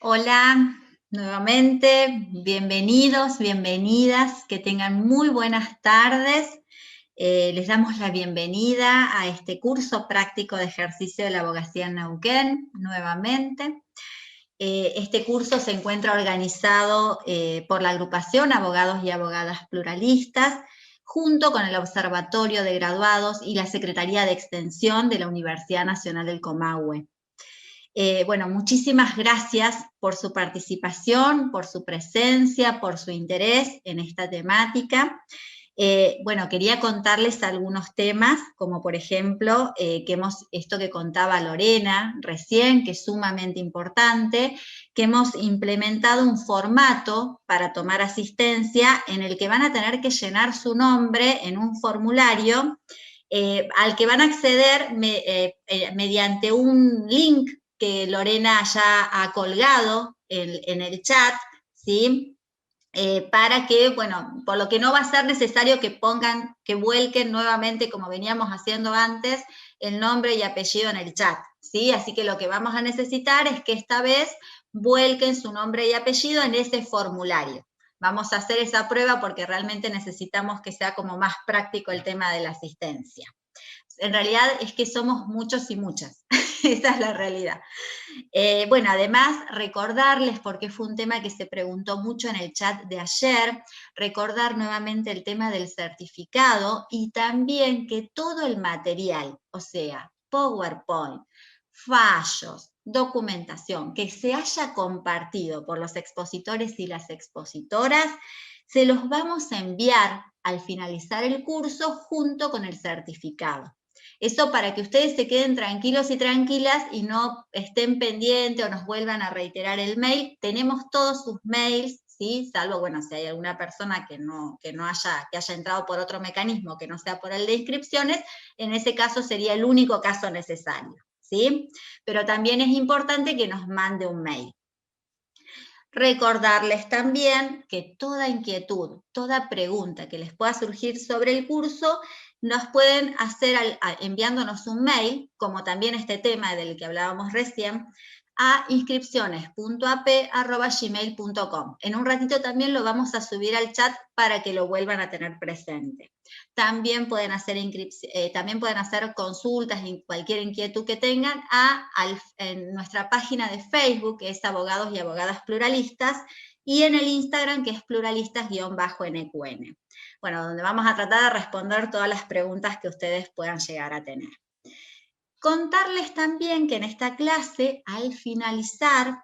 Hola, nuevamente, bienvenidos, bienvenidas, que tengan muy buenas tardes. Les damos la bienvenida a este curso práctico de ejercicio de la abogacía en Neuquén, nuevamente. Este curso se encuentra organizado por la agrupación Abogados y Abogadas Pluralistas, junto con el Observatorio de Graduados y la Secretaría de Extensión de la Universidad Nacional del Comahue. Bueno, muchísimas gracias por su participación, por su presencia, por su interés en esta temática. Bueno, quería contarles algunos temas, como por ejemplo, esto que contaba Lorena recién, que es sumamente importante, que hemos implementado un formato para tomar asistencia en el que van a tener que llenar su nombre en un formulario al que van a acceder mediante un link que Lorena ya ha colgado en el chat, ¿sí? Para que, bueno, por lo que no va a ser necesario que pongan, que vuelquen nuevamente, como veníamos haciendo antes, el nombre y apellido en el chat, ¿sí? Así que lo que vamos a necesitar es que esta vez vuelquen su nombre y apellido en ese formulario. Vamos a hacer esa prueba porque realmente necesitamos que sea como más práctico el tema de la asistencia. En realidad es que somos muchos y muchas, esa es la realidad. Bueno, además recordarles, porque fue un tema que se preguntó mucho en el chat de ayer, recordar nuevamente el tema del certificado y también que todo el material, o sea, PowerPoint, fallos, documentación, que se haya compartido por los expositores y las expositoras, se los vamos a enviar al finalizar el curso junto con el certificado. Eso para que ustedes se queden tranquilos y tranquilas y no estén pendientes o nos vuelvan a reiterar el mail. Tenemos todos sus mails, ¿sí? Salvo, bueno, si hay alguna persona que haya entrado por otro mecanismo que no sea por el de inscripciones, en ese caso sería el único caso necesario, ¿sí? Pero también es importante que nos mande un mail. Recordarles también que toda inquietud, toda pregunta que les pueda surgir sobre el curso, nos pueden hacer enviándonos un mail, como también este tema del que hablábamos recién, a inscripciones.ap@gmail.com. En un ratito también lo vamos a subir al chat para que lo vuelvan a tener presente. También pueden hacer consultas y cualquier inquietud que tengan en nuestra página de Facebook, que es Abogados y Abogadas Pluralistas, y en el Instagram, que es pluralistas-nqn. Bueno, donde vamos a tratar de responder todas las preguntas que ustedes puedan llegar a tener. Contarles también que en esta clase, al finalizar,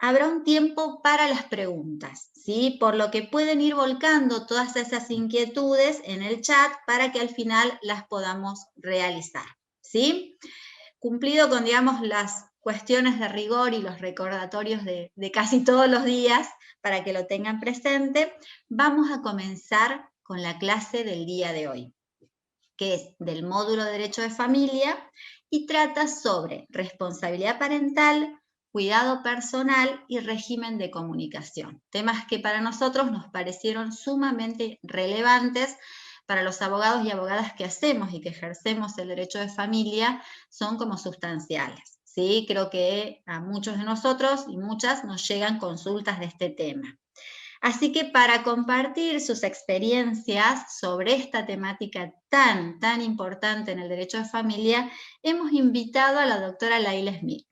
habrá un tiempo para las preguntas, ¿sí? Por lo que pueden ir volcando todas esas inquietudes en el chat para que al final las podamos realizar, ¿sí? Cumplido con, digamos, las cuestiones de rigor y los recordatorios de casi todos los días, para que lo tengan presente, vamos a comenzar con la clase del día de hoy, que es del módulo de Derecho de Familia y trata sobre responsabilidad parental, cuidado personal y régimen de comunicación. Temas que para nosotros nos parecieron sumamente relevantes para los abogados y abogadas que hacemos y que ejercemos el derecho de familia, son como sustanciales. ¿Sí? Creo que a muchos de nosotros y muchas nos llegan consultas de este tema. Así que para compartir sus experiencias sobre esta temática tan importante en el derecho de familia, hemos invitado a la doctora Laila Smith,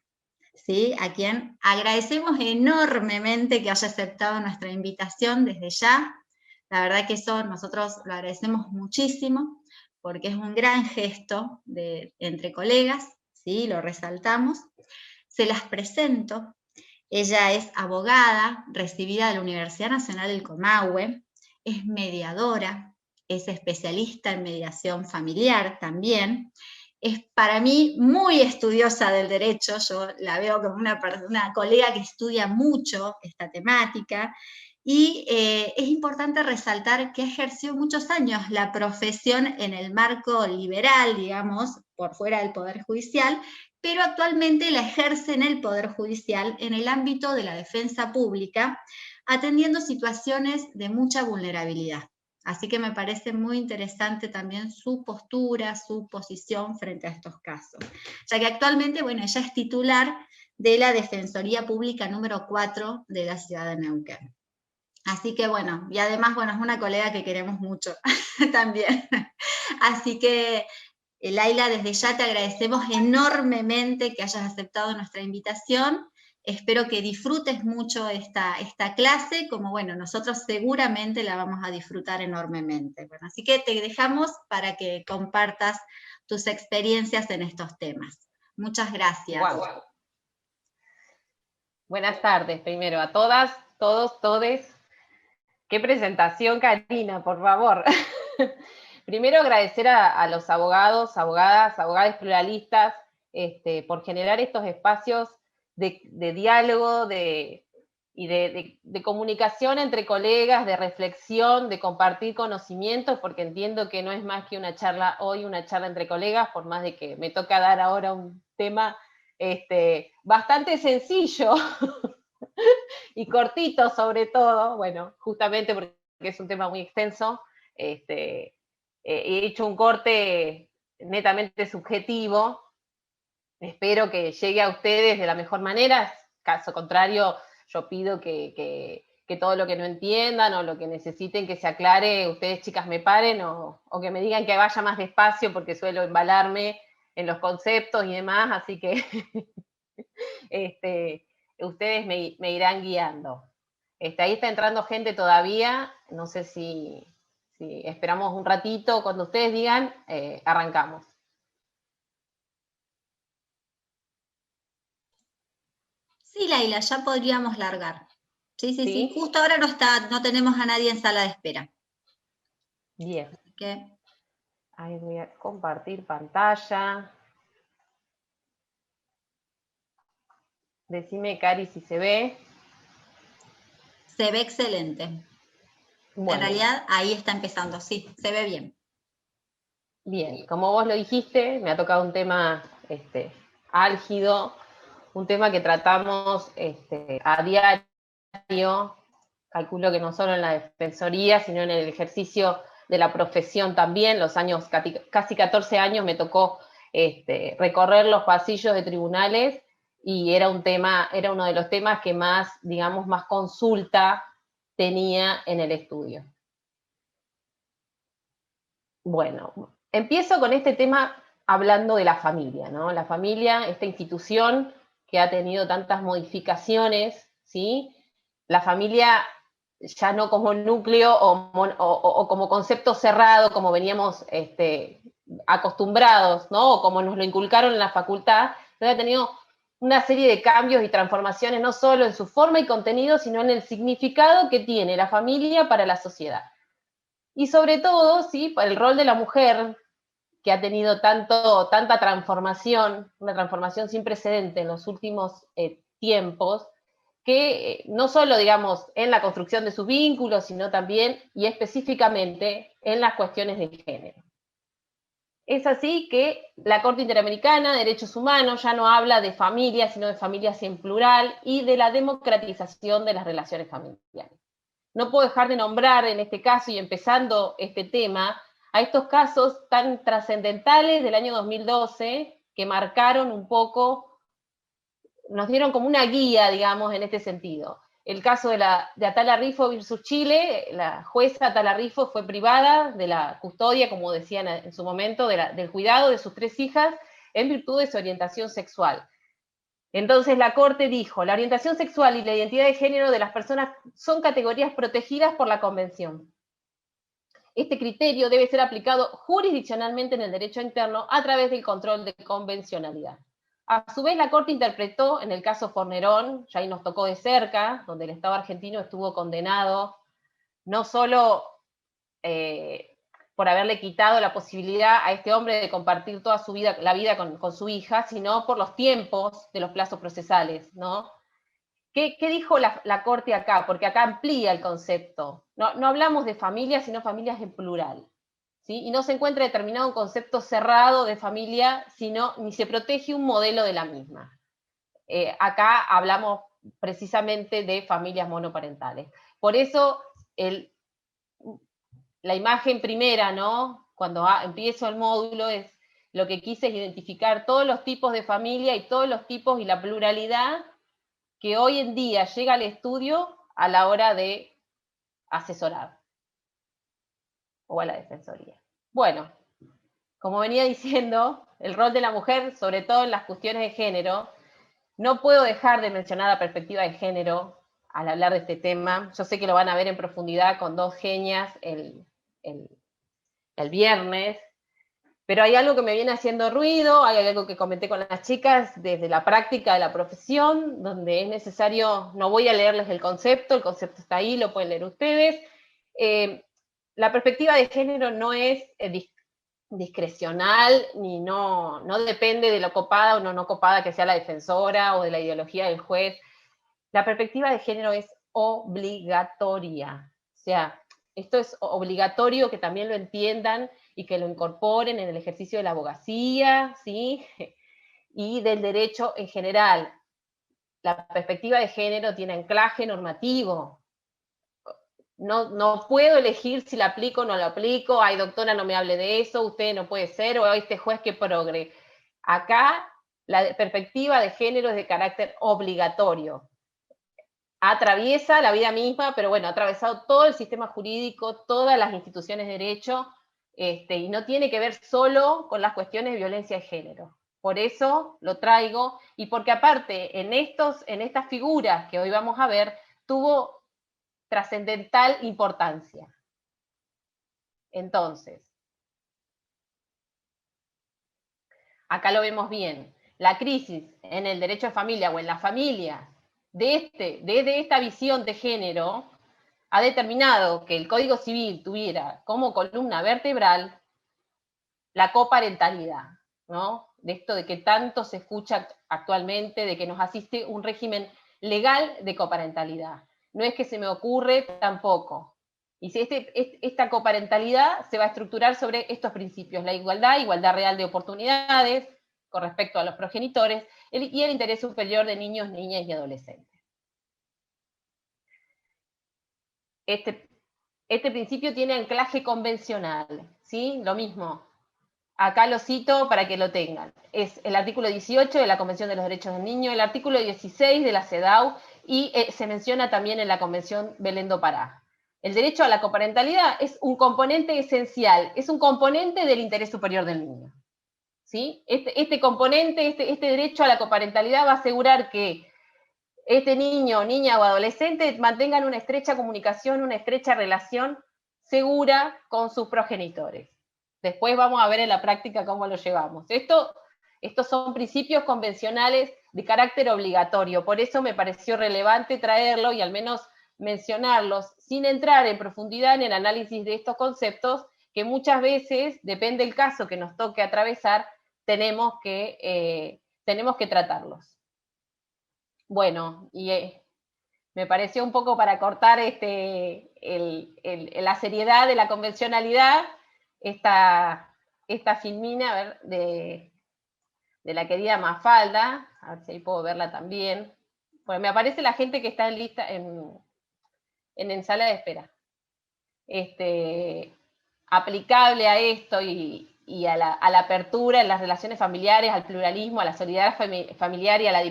¿sí? A quien agradecemos enormemente que haya aceptado nuestra invitación desde ya. La verdad que eso nosotros lo agradecemos muchísimo, porque es un gran gesto entre colegas, ¿sí? Lo resaltamos. Se las presento. Ella es abogada, recibida de la Universidad Nacional del Comahue, es mediadora, es especialista en mediación familiar también, es para mí muy estudiosa del derecho, yo la veo como una colega que estudia mucho esta temática, y es importante resaltar que ejerció muchos años la profesión en el marco liberal, digamos, por fuera del Poder Judicial, pero actualmente la ejerce en el Poder Judicial en el ámbito de la defensa pública, atendiendo situaciones de mucha vulnerabilidad. Así que me parece muy interesante también su postura, su posición frente a estos casos. Ya que actualmente, bueno, ella es titular de la Defensoría Pública número 4 de la ciudad de Neuquén. Así que bueno, y además, bueno, es una colega que queremos mucho también. Así que, Laila, desde ya te agradecemos enormemente que hayas aceptado nuestra invitación. Espero que disfrutes mucho esta clase, como bueno, nosotros seguramente la vamos a disfrutar enormemente. Bueno, así que te dejamos para que compartas tus experiencias en estos temas. Muchas gracias. Wow. Buenas tardes, primero, a todas, todos, todes. Qué presentación, Karina, por favor. Primero, agradecer a los abogados, abogadas, abogadas pluralistas, por generar estos espacios de diálogo y de comunicación entre colegas, de reflexión, de compartir conocimientos, porque entiendo que no es más que una charla hoy, una charla entre colegas, por más de que me toca dar ahora un tema bastante sencillo y cortito sobre todo, bueno, justamente porque es un tema muy extenso, he hecho un corte netamente subjetivo, espero que llegue a ustedes de la mejor manera, caso contrario, yo pido que todo lo que no entiendan o lo que necesiten que se aclare, ustedes chicas me paren o que me digan que vaya más despacio porque suelo embalarme en los conceptos y demás, así que ustedes me irán guiando. Ahí está entrando gente todavía, no sé si esperamos un ratito, cuando ustedes digan, arrancamos. Sí, Laila, ya podríamos largar. Sí, sí, sí. ¿Sí? Justo ahora no tenemos a nadie en sala de espera. Bien. Así que... Ahí voy a compartir pantalla. Decime, Cari, si se ve. Se ve excelente. Bueno. En realidad, ahí está empezando, sí, se ve bien. Bien, como vos lo dijiste, me ha tocado un tema álgido, un tema que tratamos a diario, calculo que no solo en la defensoría, sino en el ejercicio de la profesión también, los años, casi 14 años me tocó recorrer los pasillos de tribunales y era uno de los temas que más, digamos, más consulta tenía en el estudio. Bueno, empiezo con este tema hablando de la familia, ¿no? La familia, esta institución que ha tenido tantas modificaciones, ¿sí? La familia ya no como núcleo o como concepto cerrado, como veníamos acostumbrados, ¿no? O como nos lo inculcaron en la facultad, pero ha tenido una serie de cambios y transformaciones, no solo en su forma y contenido, sino en el significado que tiene la familia para la sociedad. Y sobre todo, ¿sí?, el rol de la mujer, que ha tenido tanta transformación, una transformación sin precedente en los últimos tiempos, que no solo, digamos, en la construcción de sus vínculos, sino también y específicamente en las cuestiones de género. Es así que la Corte Interamericana de Derechos Humanos ya no habla de familias, sino de familias en plural y de la democratización de las relaciones familiares. No puedo dejar de nombrar en este caso, y empezando este tema, a estos casos tan trascendentales del año 2012, que marcaron un poco, nos dieron como una guía, digamos, en este sentido. El caso de Atala Rifo versus Chile, la jueza Atala Rifo fue privada de la custodia, como decían en su momento, del cuidado de sus 3 hijas, en virtud de su orientación sexual. Entonces la Corte dijo, la orientación sexual y la identidad de género de las personas son categorías protegidas por la Convención. Este criterio debe ser aplicado jurisdiccionalmente en el derecho interno a través del control de convencionalidad. A su vez, la Corte interpretó, en el caso Fornerón, ya ahí nos tocó de cerca, donde el Estado argentino estuvo condenado no solo por haberle quitado la posibilidad a este hombre de compartir toda su vida, la vida con su hija, sino por los tiempos de los plazos procesales, ¿no? ¿Qué dijo la Corte acá? Porque acá amplía el concepto. No hablamos de familias, sino familias en plural, ¿sí? Y no se encuentra determinado un concepto cerrado de familia, sino ni se protege un modelo de la misma. Acá hablamos precisamente de familias monoparentales. Por eso la imagen primera, ¿no?, cuando empiezo el módulo, es lo que quise es identificar todos los tipos de familia y todos los tipos y la pluralidad que hoy en día llega al estudio a la hora de asesorar o a la defensoría. Bueno, como venía diciendo, el rol de la mujer, sobre todo en las cuestiones de género, no puedo dejar de mencionar la perspectiva de género al hablar de este tema. Yo sé que lo van a ver en profundidad con dos genias el viernes, pero hay algo que me viene haciendo ruido, hay algo que comenté con las chicas desde la práctica de la profesión, donde es necesario, no voy a leerles el concepto está ahí, lo pueden leer ustedes. La perspectiva de género no es discrecional, ni no depende de lo copada o no copada que sea la defensora o de la ideología del juez. La perspectiva de género es obligatoria. O sea, esto es obligatorio que también lo entiendan y que lo incorporen en el ejercicio de la abogacía, ¿sí? Y del derecho en general. La perspectiva de género tiene anclaje normativo. No puedo elegir si la aplico o no la aplico, ay doctora no me hable de eso, usted no puede ser, o este juez que progre. Acá la perspectiva de género es de carácter obligatorio. Atraviesa la vida misma, pero bueno, ha atravesado todo el sistema jurídico, todas las instituciones de derecho, y no tiene que ver solo con las cuestiones de violencia de género. Por eso lo traigo, y porque aparte en estas figuras que hoy vamos a ver, tuvo trascendental importancia. Entonces, acá lo vemos bien. La crisis en el derecho de familia o en la familia, desde esta visión de género, ha determinado que el Código Civil tuviera como columna vertebral la coparentalidad, ¿no? De esto de que tanto se escucha actualmente, de que nos asiste un régimen legal de coparentalidad. No es que se me ocurre tampoco. Y si esta coparentalidad se va a estructurar sobre estos principios, la igualdad real de oportunidades con respecto a los progenitores, y el interés superior de niños, niñas y adolescentes. Este principio tiene anclaje convencional, ¿sí? Lo mismo. Acá lo cito para que lo tengan. Es el artículo 18 de la Convención de los Derechos del Niño, el artículo 16 de la CEDAW, y se menciona también en la Convención Belén do Pará. El derecho a la coparentalidad es un componente esencial, es un componente del interés superior del niño. ¿Sí? Este componente, este derecho a la coparentalidad va a asegurar que este niño, niña o adolescente mantengan una estrecha comunicación, una estrecha relación segura con sus progenitores. Después vamos a ver en la práctica cómo lo llevamos. Estos son principios convencionales de carácter obligatorio, por eso me pareció relevante traerlo y al menos mencionarlos, sin entrar en profundidad en el análisis de estos conceptos, que muchas veces, depende del caso que nos toque atravesar, tenemos que tratarlos. Bueno, y me pareció un poco para cortar la seriedad de la convencionalidad, esta filmina, a ver, de la querida Mafalda, a ver si ahí puedo verla también. Bueno, me aparece la gente que está en lista, en sala de espera. Aplicable a esto y a la apertura en las relaciones familiares, al pluralismo, a la solidaridad familiar y a la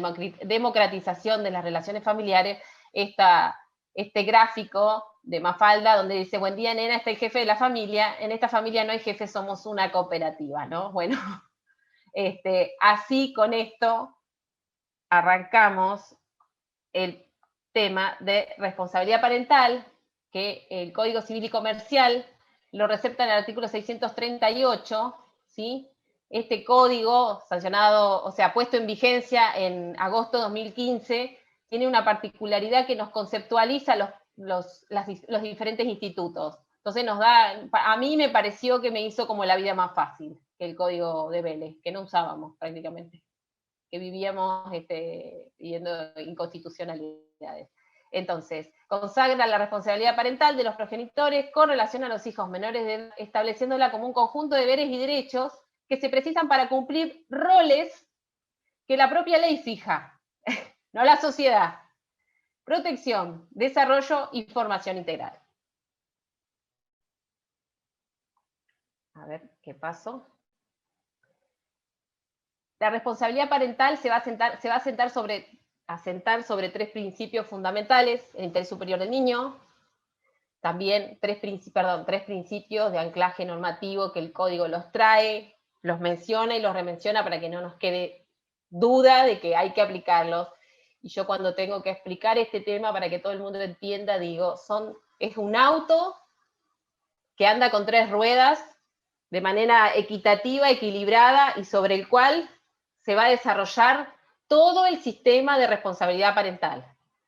democratización de las relaciones familiares, este gráfico de Mafalda donde dice, buen día nena, está el jefe de la familia, en esta familia no hay jefe, somos una cooperativa, ¿no? Bueno, así con esto arrancamos el tema de responsabilidad parental, que el Código Civil y Comercial lo recepta en el artículo 638, ¿sí? Este código sancionado, o sea, puesto en vigencia en agosto de 2015, tiene una particularidad que nos conceptualiza los diferentes institutos. Entonces a mí me pareció que me hizo como la vida más fácil que el código de Vélez, que no usábamos prácticamente, que vivíamos viviendo inconstitucionalidades. Entonces, consagra la responsabilidad parental de los progenitores con relación a los hijos menores de edad, estableciéndola como un conjunto de deberes y derechos que se precisan para cumplir roles que la propia ley fija, no la sociedad. Protección, desarrollo y formación integral. A ver, ¿qué pasó? La responsabilidad parental se va a asentar sobre tres principios fundamentales: el interés superior del niño, también tres principios de anclaje normativo que el código los trae, los menciona y los remenciona para que no nos quede duda de que hay que aplicarlos. Y yo cuando tengo que explicar este tema para que todo el mundo entienda, digo, es un auto que anda con 3 ruedas de manera equitativa, equilibrada, y sobre el cual se va a desarrollar todo el sistema de responsabilidad parental.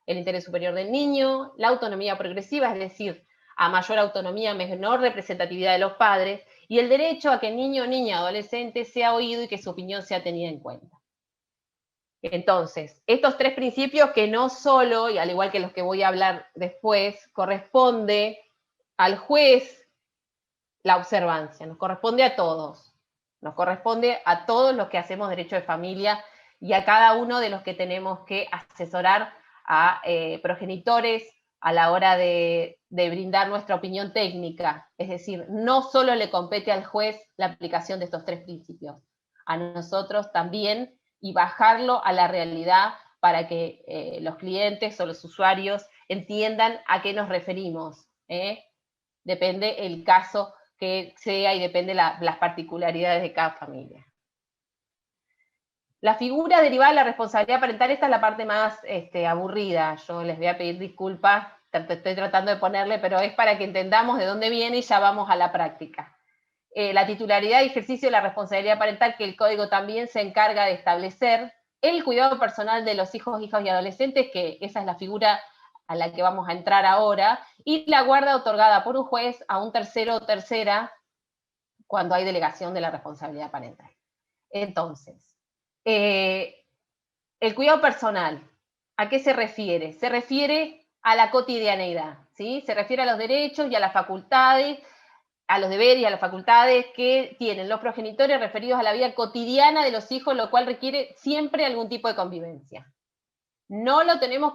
El interés superior del niño, la autonomía progresiva, es decir, a mayor autonomía, menor representatividad de los padres, y el derecho a que el niño, niña, adolescente sea oído y que su opinión sea tenida en cuenta. Entonces, estos tres principios que no solo, y al igual que los que voy a hablar después, corresponde al juez la observancia, nos corresponde a todos. Nos corresponde a todos los que hacemos derecho de familia y a cada uno de los que tenemos que asesorar a progenitores a la hora de brindar nuestra opinión técnica. Es decir, no solo le compete al juez la aplicación de estos tres principios, a nosotros también, y bajarlo a la realidad para que los clientes o los usuarios entiendan a qué nos referimos. Depende el caso que sea y depende las particularidades de cada familia. La figura derivada de la responsabilidad parental, esta es la parte más aburrida. Yo les voy a pedir disculpas, estoy tratando de ponerle, pero es para que entendamos de dónde viene y ya vamos a la práctica. La titularidad y ejercicio de la responsabilidad parental, que el código también se encarga de establecer. El cuidado personal de los hijos, hijas y adolescentes, que esa es la figura a la que vamos a entrar ahora, y la guarda otorgada por un juez a un tercero o tercera cuando hay delegación de la responsabilidad parental. Entonces, el cuidado personal, ¿a qué se refiere? Se refiere a la cotidianeidad, ¿sí? Se refiere a los derechos y a las facultades, a los deberes y a las facultades que tienen los progenitores referidos a la vida cotidiana de los hijos, lo cual requiere siempre algún tipo de convivencia. No tenemos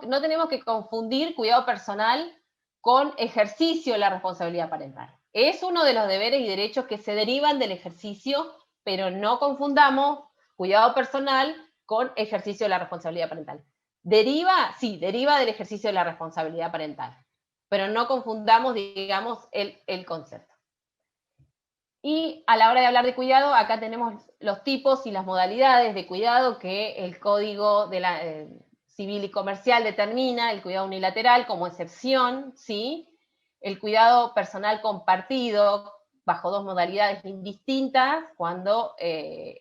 que confundir cuidado personal con ejercicio de la responsabilidad parental. Es uno de los deberes y derechos que se derivan del ejercicio, pero no confundamos cuidado personal con ejercicio de la responsabilidad parental. ¿Deriva? Sí, deriva del ejercicio de la responsabilidad parental, pero no confundamos, digamos, el concepto. Y a la hora de hablar de cuidado, acá tenemos los tipos y las modalidades de cuidado que el Código de la, Civil y Comercial determina: el cuidado unilateral como excepción, ¿sí? El cuidado personal compartido, bajo dos modalidades indistintas, cuando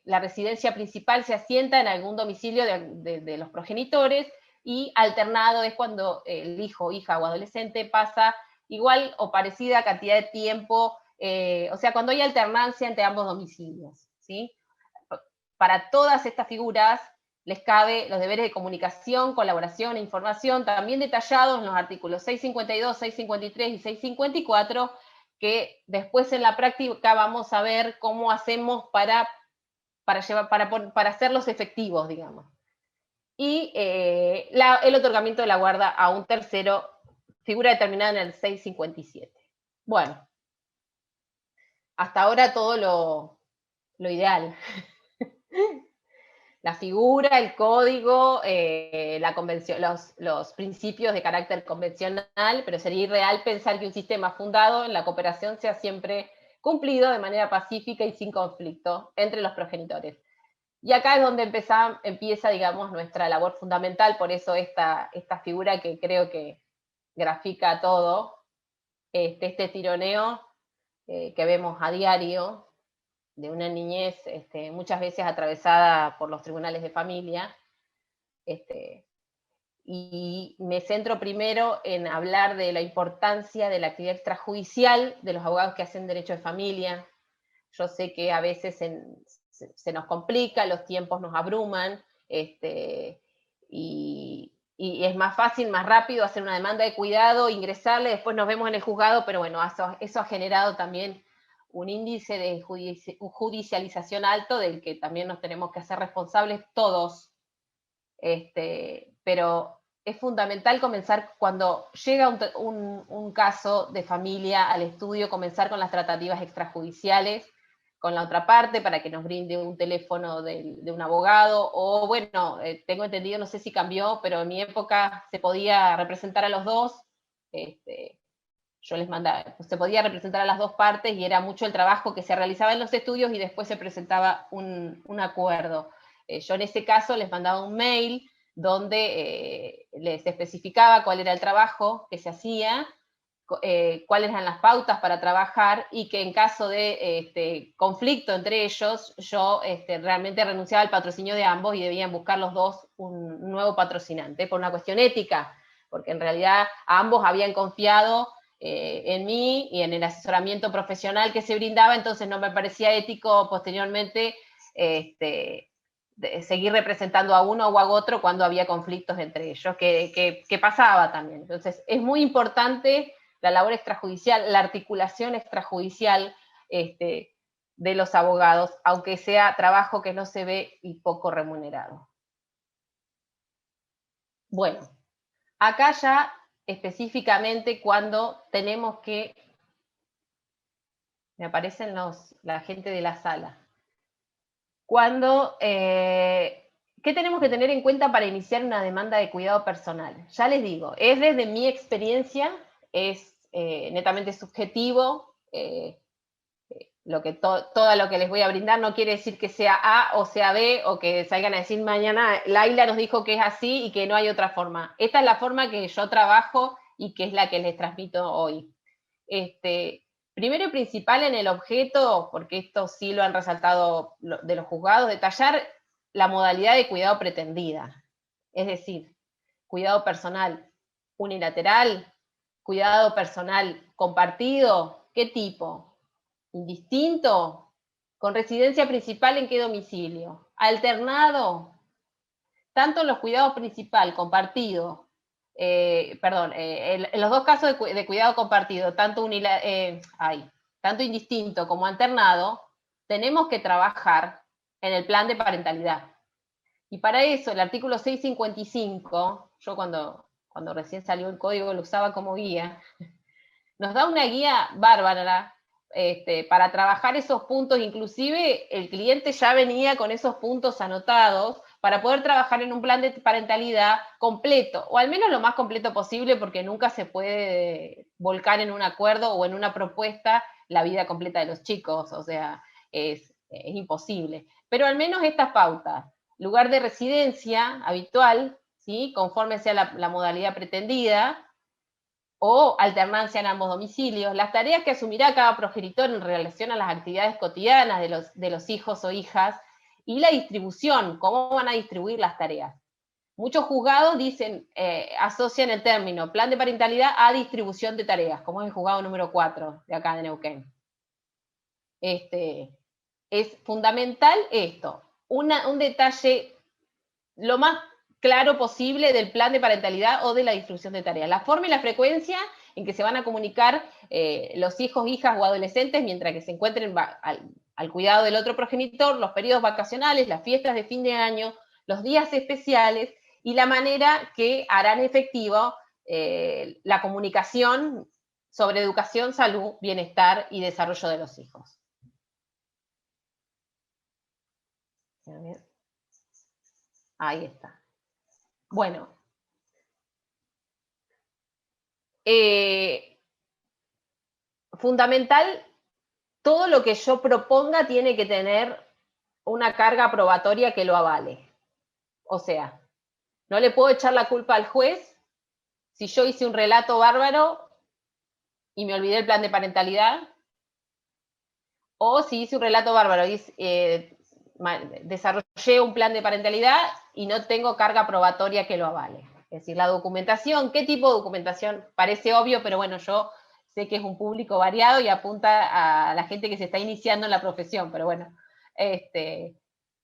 la residencia principal se asienta en algún domicilio de los progenitores, y alternado es cuando el hijo, hija o adolescente pasa igual o parecida cantidad de tiempo, o sea, cuando hay alternancia entre ambos domicilios, ¿sí? Para todas estas figuras les cabe los deberes de comunicación, colaboración e información, también detallados en los artículos 652, 653 y 654, que después en la práctica vamos a ver cómo hacemos para hacerlos efectivos, digamos. Y el otorgamiento de la guarda a un tercero, figura determinada en el 657. Bueno, hasta ahora todo lo ideal. La figura, el código, la convención, los principios de carácter convencional, pero sería irreal pensar que un sistema fundado en la cooperación sea siempre cumplido de manera pacífica y sin conflicto entre los progenitores. Y acá es donde empieza, digamos, nuestra labor fundamental, por eso esta figura que creo que grafica todo, este tironeo que vemos a diario, de una niñez muchas veces atravesada por los tribunales de familia, y me centro primero en hablar de la importancia de la actividad extrajudicial de los abogados que hacen derecho de familia. Yo sé que a veces se nos complica, los tiempos nos abruman, y es más fácil, más rápido hacer una demanda de cuidado, ingresarle, después nos vemos en el juzgado, pero bueno, eso ha generado también un índice de judicialización alto del que también nos tenemos que hacer responsables todos. Pero es fundamental comenzar, cuando llega un caso de familia al estudio, comenzar con las tratativas extrajudiciales, con la otra parte para que nos brinde un teléfono de un abogado, o bueno, tengo entendido, no sé si cambió, pero en mi época se podía representar a los dos, yo les mandaba, se podía representar a las dos partes y era mucho el trabajo que se realizaba en los estudios y después se presentaba un acuerdo. Yo en ese caso les mandaba un mail donde les especificaba cuál era el trabajo que se hacía, cuáles eran las pautas para trabajar y que en caso de conflicto entre ellos, yo realmente renunciaba al patrocinio de ambos y debían buscar los dos un nuevo patrocinante por una cuestión ética, porque en realidad ambos habían confiado en mí y en el asesoramiento profesional que se brindaba, entonces no me parecía ético posteriormente seguir representando a uno o a otro cuando había conflictos entre ellos, que pasaba también. Entonces es muy importante la labor extrajudicial, la articulación extrajudicial de los abogados, aunque sea trabajo que no se ve y poco remunerado. Bueno, acá ya específicamente cuando tenemos que, me aparecen la gente de la sala, cuando, ¿qué tenemos que tener en cuenta para iniciar una demanda de cuidado personal? Ya les digo, es desde mi experiencia, es netamente subjetivo, todo lo que les voy a brindar no quiere decir que sea A o sea B, o que salgan a decir mañana, Laila nos dijo que es así y que no hay otra forma. Esta es la forma que yo trabajo y que es la que les transmito hoy. Primero y principal en el objeto, porque esto sí lo han resaltado de los juzgados, detallar la modalidad de cuidado pretendida. Es decir, cuidado personal unilateral, cuidado personal compartido, ¿qué tipo? Indistinto, con residencia principal en qué domicilio, alternado, tanto en los cuidados principal, compartido, en los dos casos de cuidado compartido, tanto indistinto como alternado, tenemos que trabajar en el plan de parentalidad. Y para eso el artículo 655, yo cuando recién salió el código lo usaba como guía, nos da una guía bárbara para trabajar esos puntos, inclusive el cliente ya venía con esos puntos anotados para poder trabajar en un plan de parentalidad completo, o al menos lo más completo posible, porque nunca se puede volcar en un acuerdo o en una propuesta la vida completa de los chicos, o sea, es imposible. Pero al menos estas pautas, lugar de residencia habitual, ¿sí? Conforme sea la modalidad pretendida, o alternancia en ambos domicilios, las tareas que asumirá cada progenitor en relación a las actividades cotidianas de los hijos o hijas, y la distribución, cómo van a distribuir las tareas. Muchos juzgados dicen, asocian el término plan de parentalidad a distribución de tareas, como es el juzgado número 4 de acá de Neuquén. Es fundamental esto, un detalle lo más claro posible del plan de parentalidad o de la distribución de tareas. La forma y la frecuencia en que se van a comunicar los hijos, hijas o adolescentes mientras que se encuentren al cuidado del otro progenitor, los periodos vacacionales, las fiestas de fin de año, los días especiales y la manera que harán efectivo la comunicación sobre educación, salud, bienestar y desarrollo de los hijos. Ahí está. Bueno, fundamental, todo lo que yo proponga tiene que tener una carga probatoria que lo avale. O sea, no le puedo echar la culpa al juez si yo hice un relato bárbaro y me olvidé el plan de parentalidad, o si hice un relato bárbaro y desarrollé un plan de parentalidad y no tengo carga probatoria que lo avale. Es decir, la documentación, ¿qué tipo de documentación? Parece obvio, pero bueno, yo sé que es un público variado y apunta a la gente que se está iniciando en la profesión, pero bueno,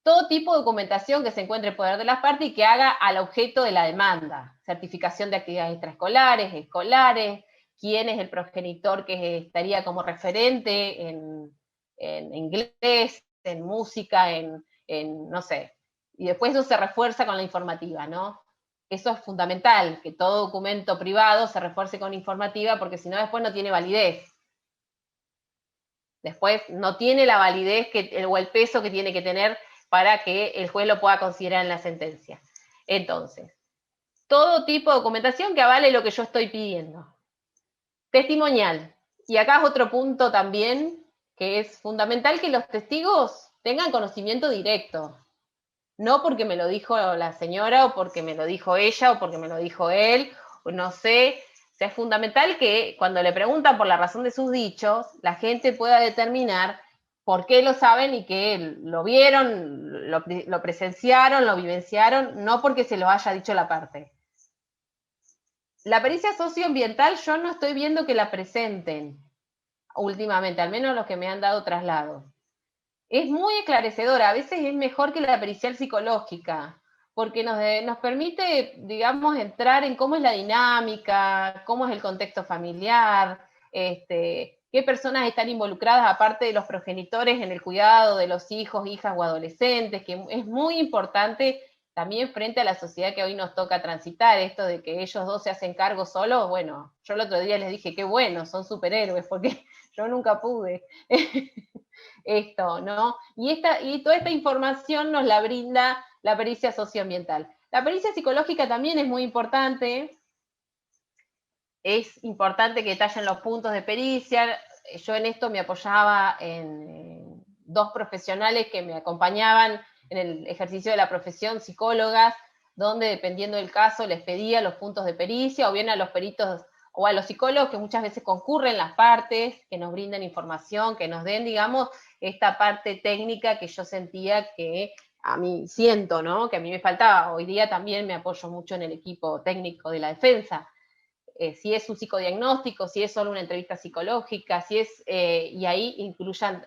todo tipo de documentación que se encuentre en poder de las partes y que haga al objeto de la demanda. Certificación de actividades extraescolares, escolares, quién es el progenitor que estaría como referente en inglés, en música, no sé. Y después eso se refuerza con la informativa, ¿no? Eso es fundamental, que todo documento privado se refuerce con informativa, porque si no después no tiene validez. Después no tiene la validez o el peso que tiene que tener para que el juez lo pueda considerar en la sentencia. Entonces, todo tipo de documentación que avale lo que yo estoy pidiendo. Testimonial. Y acá es otro punto también que es fundamental, que los testigos tengan conocimiento directo. No porque me lo dijo la señora, o porque me lo dijo ella, o porque me lo dijo él, o no sé. O sea, es fundamental que cuando le preguntan por la razón de sus dichos, la gente pueda determinar por qué lo saben y que lo vieron, lo presenciaron, lo vivenciaron, no porque se lo haya dicho la parte. La pericia socioambiental yo no estoy viendo que la presenten últimamente, al menos los que me han dado traslado. Es muy esclarecedora, a veces es mejor que la pericial psicológica, porque nos permite, digamos, entrar en cómo es la dinámica, cómo es el contexto familiar, qué personas están involucradas aparte de los progenitores en el cuidado de los hijos, hijas o adolescentes, que es muy importante también frente a la sociedad que hoy nos toca transitar, esto de que ellos dos se hacen cargo solos. Bueno, yo el otro día les dije, qué bueno, son superhéroes, porque yo nunca pude. Esto, ¿no? Y toda esta información nos la brinda la pericia socioambiental. La pericia psicológica también es muy importante. Es importante que detallen los puntos de pericia. Yo en esto me apoyaba en dos profesionales que me acompañaban en el ejercicio de la profesión, psicólogas, donde dependiendo del caso les pedía los puntos de pericia, o bien a los peritos o a los psicólogos que muchas veces concurren las partes, que nos brinden información, que nos den, digamos, esta parte técnica que yo sentía que a mí siento, ¿no? Que a mí me faltaba. Hoy día también me apoyo mucho en el equipo técnico de la defensa. Si es un psicodiagnóstico, si es solo una entrevista psicológica, si es, y ahí incluyan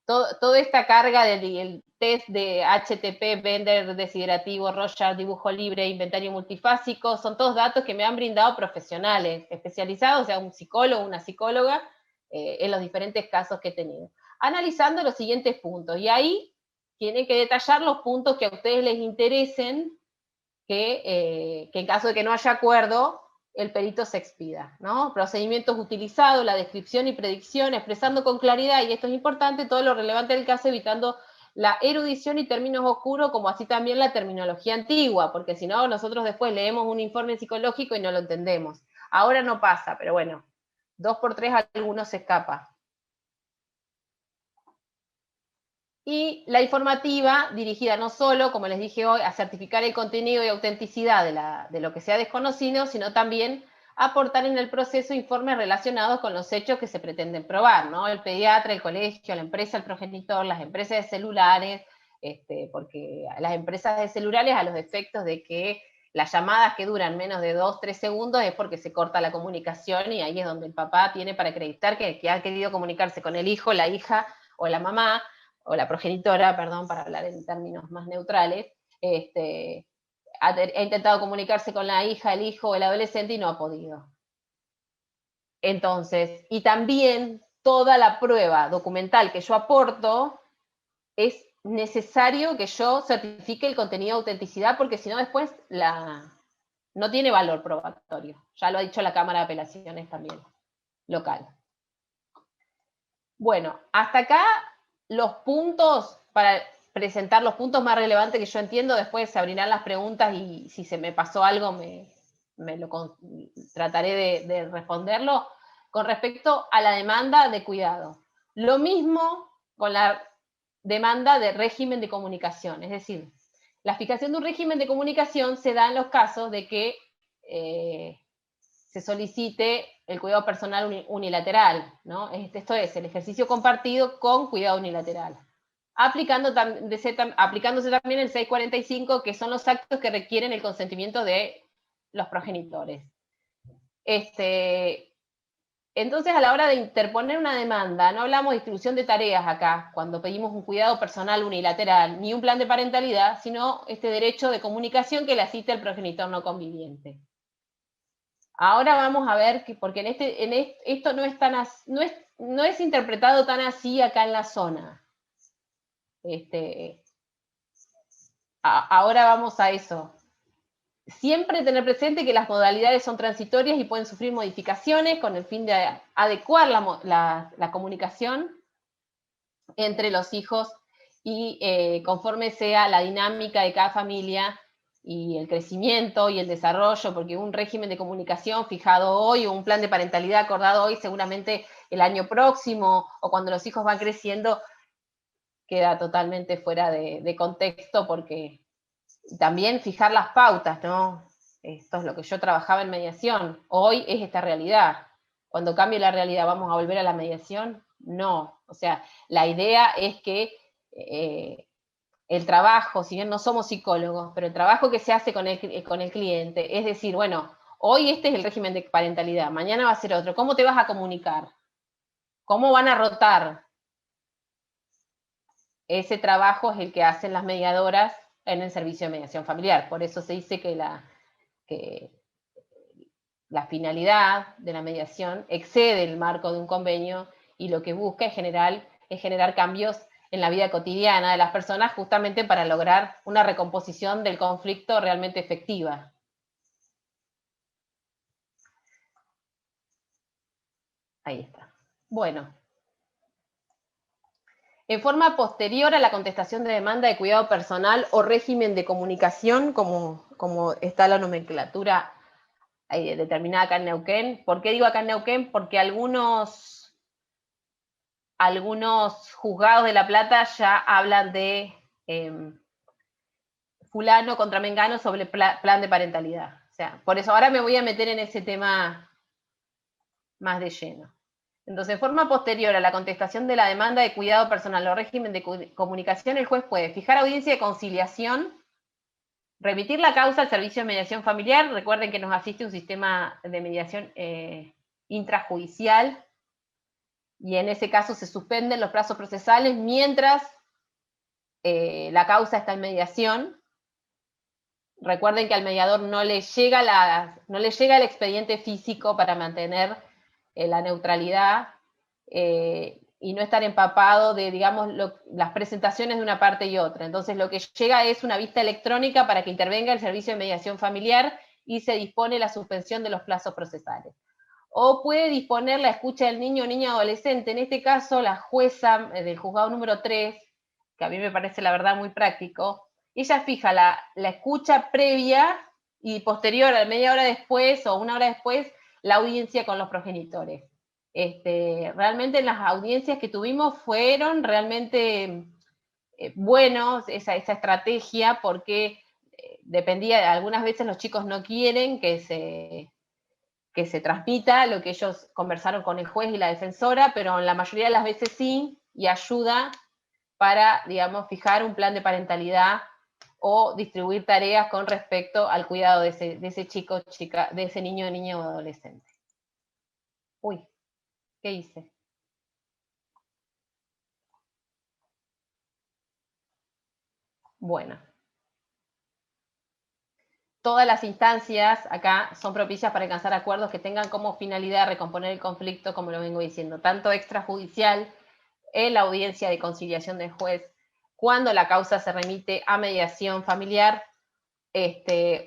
toda esta carga del test de HTP, Bender, desiderativo, Rorschach, dibujo libre, inventario multifásico, son todos datos que me han brindado profesionales especializados, o sea, un psicólogo, una psicóloga, en los diferentes casos que he tenido. Analizando los siguientes puntos, y ahí tienen que detallar los puntos que a ustedes les interesen, que en caso de que no haya acuerdo, el perito se expida, ¿no? Procedimientos utilizados, la descripción y predicción, expresando con claridad, y esto es importante, todo lo relevante del caso, evitando la erudición y términos oscuros, como así también la terminología antigua, porque si no, nosotros después leemos un informe psicológico y no lo entendemos. Ahora no pasa, pero bueno, 2x3 alguno se escapa. Y la informativa, dirigida no solo, como les dije hoy, a certificar el contenido y autenticidad de lo que sea desconocido, sino también aportar en el proceso informes relacionados con los hechos que se pretenden probar, ¿no? El pediatra, el colegio, la empresa, el progenitor, las empresas de celulares, porque las empresas de celulares, a los efectos de que las llamadas que duran menos de 2-3 segundos es porque se corta la comunicación, y ahí es donde el papá tiene para acreditar que ha querido comunicarse con el hijo, la hija o la mamá, o la progenitora, perdón, para hablar en términos más neutrales, ha intentado comunicarse con la hija, el hijo o el adolescente y no ha podido. Entonces, y también toda la prueba documental que yo aporto, es necesario que yo certifique el contenido de autenticidad, porque si no después no tiene valor probatorio. Ya lo ha dicho la Cámara de Apelaciones también, local. Bueno, hasta acá los puntos, para presentar los puntos más relevantes que yo entiendo. Después se abrirán las preguntas y si se me pasó algo trataré de responderlo. Con respecto a la demanda de cuidado, lo mismo con la demanda de régimen de comunicación, es decir, la fijación de un régimen de comunicación se da en los casos de que se solicite el cuidado personal unilateral, ¿no? Esto es el ejercicio compartido con cuidado unilateral. Aplicándose también el 645, que son los actos que requieren el consentimiento de los progenitores. Entonces, a la hora de interponer una demanda, no hablamos de distribución de tareas acá, cuando pedimos un cuidado personal unilateral, ni un plan de parentalidad, sino este derecho de comunicación que le asiste al progenitor no conviviente. Ahora vamos a ver, porque esto no es interpretado tan así acá en la zona. Ahora vamos a eso. Siempre tener presente que las modalidades son transitorias y pueden sufrir modificaciones con el fin de adecuar la comunicación entre los hijos y conforme sea la dinámica de cada familia y el crecimiento y el desarrollo, porque un régimen de comunicación fijado hoy o un plan de parentalidad acordado hoy, seguramente el año próximo o cuando los hijos van creciendo, queda totalmente fuera de contexto, porque también fijar las pautas, ¿no? Esto es lo que yo trabajaba en mediación. Hoy es esta realidad. Cuando cambie la realidad, ¿vamos a volver a la mediación? No. O sea, la idea es que el trabajo, si bien no somos psicólogos, pero el trabajo que se hace con el cliente, es decir, bueno, hoy este es el régimen de parentalidad, mañana va a ser otro. ¿Cómo te vas a comunicar? ¿Cómo van a rotar? Ese trabajo es el que hacen las mediadoras en el servicio de mediación familiar. Por eso se dice que la finalidad de la mediación excede el marco de un convenio y lo que busca es generar cambios en la vida cotidiana de las personas, justamente para lograr una recomposición del conflicto realmente efectiva. Ahí está. Bueno. En forma posterior a la contestación de demanda de cuidado personal o régimen de comunicación, como está la nomenclatura determinada acá en Neuquén. ¿Por qué digo acá en Neuquén? Porque algunos juzgados de La Plata ya hablan de fulano contra mengano sobre plan de parentalidad. O sea, por eso ahora me voy a meter en ese tema más de lleno. Entonces, en forma posterior a la contestación de la demanda de cuidado personal o régimen de comunicación, el juez puede fijar audiencia de conciliación, remitir la causa al servicio de mediación familiar. Recuerden que nos asiste un sistema de mediación intrajudicial, y en ese caso se suspenden los plazos procesales mientras la causa está en mediación. Recuerden que al mediador no le llega el expediente físico para mantener la neutralidad y no estar empapado de, digamos, las presentaciones de una parte y otra. Entonces lo que llega es una vista electrónica para que intervenga el servicio de mediación familiar y se dispone la suspensión de los plazos procesales. O puede disponer la escucha del niño o niña adolescente. En este caso, la jueza del juzgado número 3, que a mí me parece la verdad muy práctico, ella fija la escucha previa y posterior, a media hora después o una hora después, la audiencia con los progenitores. Realmente las audiencias que tuvimos fueron realmente buenos, esa estrategia, porque dependía, algunas veces los chicos no quieren que se transmita lo que ellos conversaron con el juez y la defensora, pero en la mayoría de las veces sí, y ayuda para, digamos, fijar un plan de parentalidad o distribuir tareas con respecto al cuidado de ese chico, chica, de ese niño, niña o adolescente. Uy, ¿qué hice? Bueno. Todas las instancias acá son propicias para alcanzar acuerdos que tengan como finalidad recomponer el conflicto, como lo vengo diciendo, tanto extrajudicial, en la audiencia de conciliación del juez, cuando la causa se remite a mediación familiar,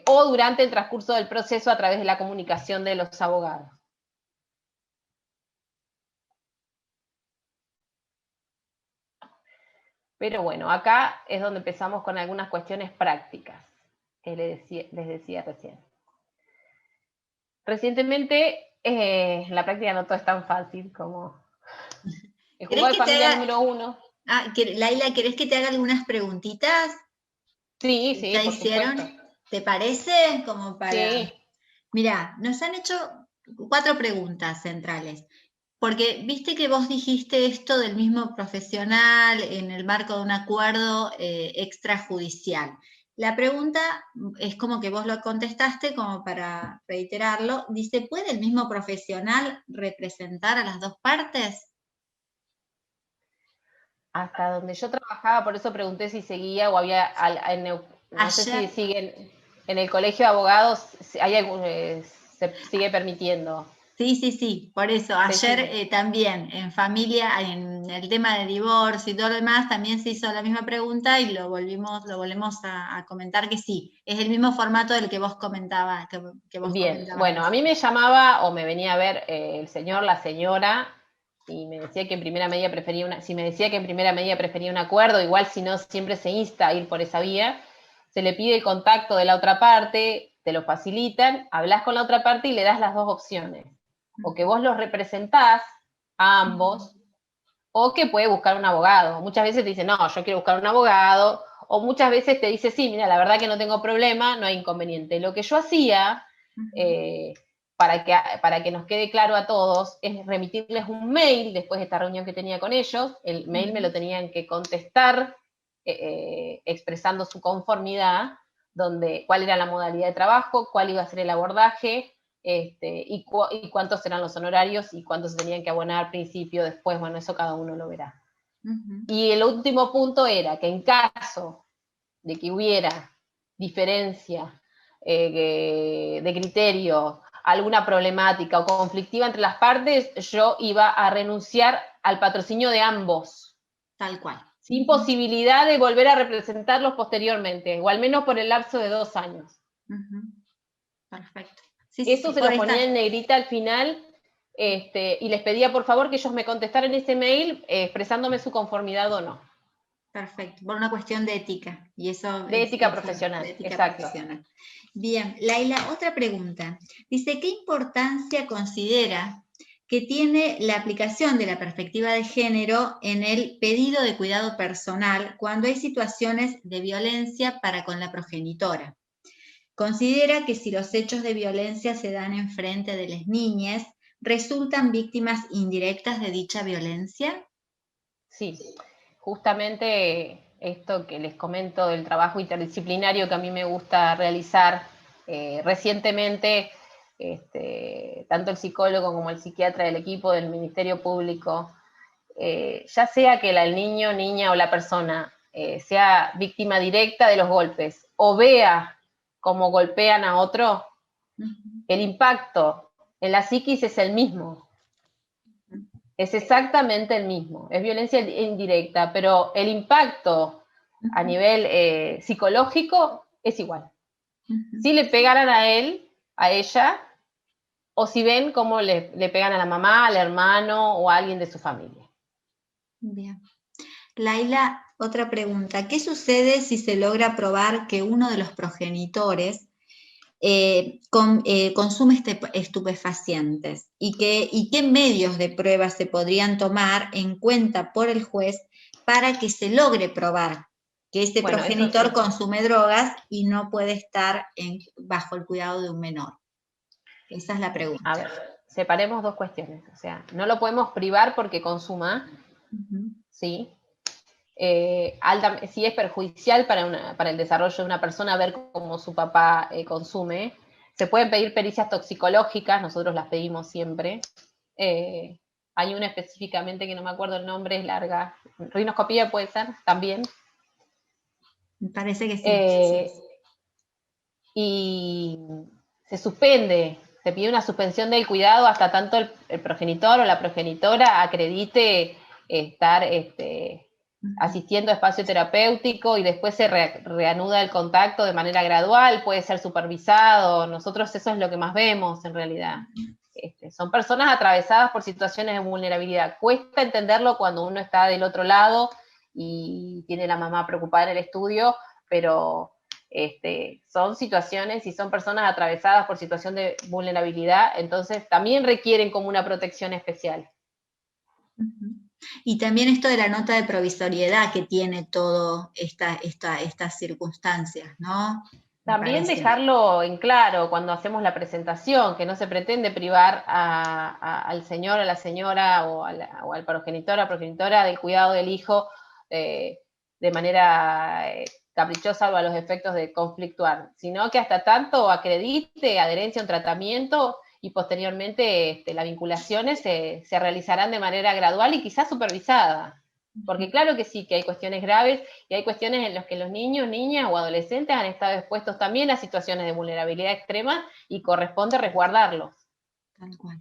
o durante el transcurso del proceso a través de la comunicación de los abogados. Pero bueno, acá es donde empezamos con algunas cuestiones prácticas que les decía recién. Recientemente, la práctica no todo es tan fácil como el juzgado de familia número 1. Laila, ¿querés que te haga algunas preguntitas? Sí, sí, ¿Ya por hicieron? supuesto. ¿Te parece? Como para... Sí. Mira, nos han hecho 4 preguntas centrales. Porque viste que vos dijiste esto del mismo profesional en el marco de un acuerdo extrajudicial. La pregunta es como que vos lo contestaste, como para reiterarlo. Dice, ¿puede el mismo profesional representar a las dos partes? Hasta donde yo trabajaba, por eso pregunté si seguía o había, no sé si siguen en el colegio de abogados, se sigue permitiendo. Sí, por eso. Ayer también en familia, en el tema de divorcio y todo lo demás, también se hizo la misma pregunta y lo volvemos a comentar que sí, es el mismo formato del que vos comentabas. Bien, bueno, a mí me llamaba o me venía a ver el señor, la señora, si me decía que en primera medida prefería un acuerdo, igual si no siempre se insta a ir por esa vía, se le pide el contacto de la otra parte, te lo facilitan, hablas con la otra parte y le das las dos opciones. O que vos los representás a ambos, o que puede buscar un abogado. Muchas veces te dicen, no, yo quiero buscar un abogado, o muchas veces te dice, sí, mira, la verdad que no tengo problema, no hay inconveniente. Lo que yo hacía, para que nos quede claro a todos, es remitirles un mail después de esta reunión que tenía con ellos. El mail me lo tenían que contestar expresando su conformidad, cuál era la modalidad de trabajo, cuál iba a ser el abordaje, y cuántos eran los honorarios y cuántos se tenían que abonar al principio, después, bueno, eso cada uno lo verá. Y el último punto era que en caso de que hubiera diferencia de criterio, alguna problemática o conflictiva entre las partes, yo iba a renunciar al patrocinio de ambos. Tal cual. Sin posibilidad de volver a representarlos posteriormente, o al menos por el lapso de 2 años. Perfecto. Eso se lo ponía en negrita al final, y les pedía por favor que ellos me contestaran ese mail expresándome su conformidad o no. Perfecto, por una cuestión de ética. Y eso de ética profesional, de ética exacto. Profesional. Bien, Laila, otra pregunta. Dice, ¿qué importancia considera que tiene la aplicación de la perspectiva de género en el pedido de cuidado personal cuando hay situaciones de violencia para con la progenitora? Considera que si los hechos de violencia se dan en frente de las niñas, ¿resultan víctimas indirectas de dicha violencia? Sí, justamente esto que les comento del trabajo interdisciplinario que a mí me gusta realizar, recientemente, tanto el psicólogo como el psiquiatra del equipo del Ministerio Público, ya sea que el niño, niña o la persona sea víctima directa de los golpes o vea cómo golpean a otro, el impacto en la psiquis es el mismo. Es exactamente el mismo. Es violencia indirecta, pero el impacto a nivel psicológico es igual. Si le pegaran a él, a ella, o si ven cómo le pegan a la mamá, al hermano o a alguien de su familia. Bien. Laila, otra pregunta. ¿Qué sucede si se logra probar que uno de los progenitores consume estupefacientes? ¿Y qué medios de prueba se podrían tomar en cuenta por el juez para que se logre probar que este progenitor consume drogas y no puede estar bajo el cuidado de un menor? Esa es la pregunta. A ver, separemos dos cuestiones. O sea, no lo podemos privar porque consuma, ¿sí? Si es perjudicial para el desarrollo de una persona ver cómo su papá consume, se pueden pedir pericias toxicológicas, nosotros las pedimos siempre. Hay una específicamente que no me acuerdo el nombre, es larga. Rinoscopía puede ser también. Me parece que sí. Y se pide una suspensión del cuidado hasta tanto el progenitor o la progenitora acredite estar asistiendo a espacio terapéutico y después se reanuda el contacto de manera gradual, puede ser supervisado. Nosotros eso es lo que más vemos en realidad. Son personas atravesadas por situaciones de vulnerabilidad. Cuesta entenderlo cuando uno está del otro lado y tiene la mamá preocupada en el estudio, pero son situaciones y son personas atravesadas por situación de vulnerabilidad, entonces también requieren como una protección especial. Y también esto de la nota de provisoriedad que tiene todas estas circunstancias, ¿no? También dejarlo en claro cuando hacemos la presentación, que no se pretende privar al señor, a la señora o al progenitor, a progenitora del cuidado del hijo de manera caprichosa o a los efectos de conflictuar, sino que hasta tanto acredite adherencia a un tratamiento y posteriormente las vinculaciones se realizarán de manera gradual y quizás supervisada. Porque claro que sí, que hay cuestiones graves y hay cuestiones en las que los niños, niñas o adolescentes han estado expuestos también a situaciones de vulnerabilidad extrema y corresponde resguardarlos. Tal cual.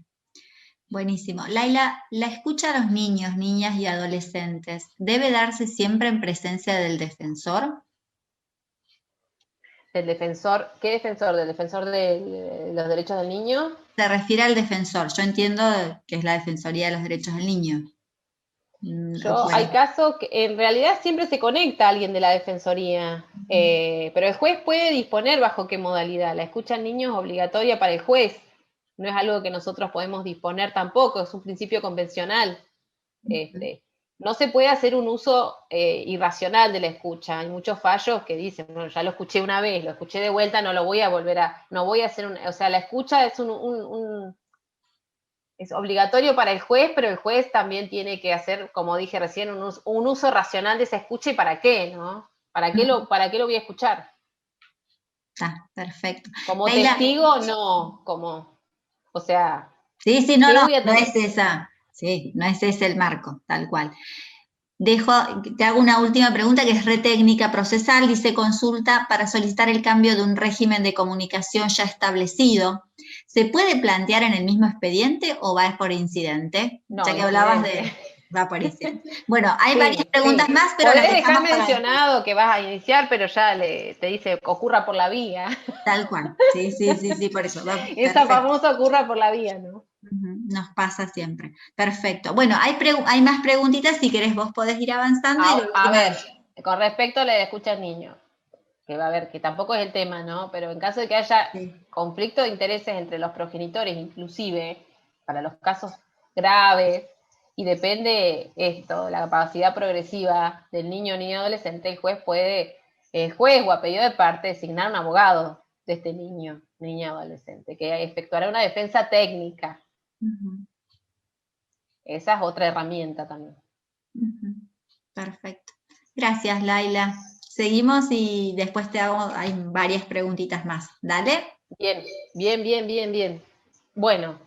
Buenísimo. Laila, la escucha a los niños, niñas y adolescentes, ¿debe darse siempre en presencia del defensor? del defensor. ¿Qué defensor? ¿Del defensor de los derechos del niño? Se refiere al defensor. Yo entiendo que es la Defensoría de los Derechos del Niño. Hay Bueno. casos que en realidad siempre se conecta alguien de la defensoría, pero el juez puede disponer bajo qué modalidad. La escucha al niño es obligatoria para el juez, no es algo que nosotros podemos disponer tampoco, es un principio convencional. No se puede hacer un uso irracional de la escucha. Hay muchos fallos que dicen, bueno, ya lo escuché una vez, lo escuché de vuelta, no lo voy a volver no voy a hacer o sea, la escucha es es obligatorio para el juez, pero el juez también tiene que hacer, como dije recién, un uso racional de esa escucha y para qué, ¿no? ¿Para qué lo voy a escuchar? Está, perfecto. Como Leila. testigo, no, o sea, Sí, sí, no, ¿qué no, voy a no tener? es esa. Sí, no es ese el marco, tal cual. Te hago una última pregunta que es re técnica procesal. Dice consulta para solicitar el cambio de un régimen de comunicación ya establecido. ¿Se puede plantear en el mismo expediente o va por incidente? No, Ya que hablabas incidente. de... Va por incidente. Bueno, hay varias Sí, preguntas sí. más, pero las Podés dejar dejamos para después. mencionado que vas a iniciar, pero ya te dice ocurra por la vía. Tal cual. Sí, sí, sí, sí, por eso. Va, Esa perfecto. famosa ocurra por la vía, ¿no? Nos pasa siempre. Perfecto. Bueno, hay más preguntitas. Si querés, vos podés ir avanzando y la A última. ver, con respecto a la de escucha al niño, que va a haber, que tampoco es el tema, ¿no? Pero en caso de que haya Sí. conflicto de intereses entre los progenitores, inclusive para los casos graves, y depende esto, la capacidad progresiva del niño o niña adolescente, el juez o a pedido de parte, designar un abogado de este niño, niña adolescente, que efectuará una defensa técnica. Esa es otra herramienta también. Perfecto. Gracias, Laila. Seguimos y después hay varias preguntitas más. Dale. Bien, bien, bien, bien, bien. Bueno,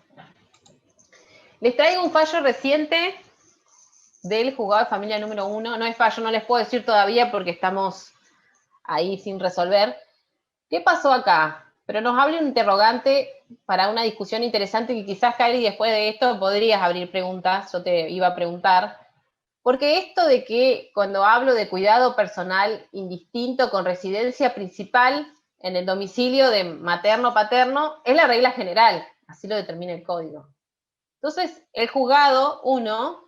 les traigo un fallo reciente del juzgado de familia número 1. No es fallo, no les puedo decir todavía porque estamos ahí sin resolver. ¿Qué pasó acá? Pero nos abre un interrogante para una discusión interesante que quizás, Kairi, después de esto podrías abrir preguntas, yo te iba a preguntar. Porque esto de que cuando hablo de cuidado personal indistinto con residencia principal en el domicilio de materno-paterno es la regla general, así lo determina el código. Entonces, el juzgado 1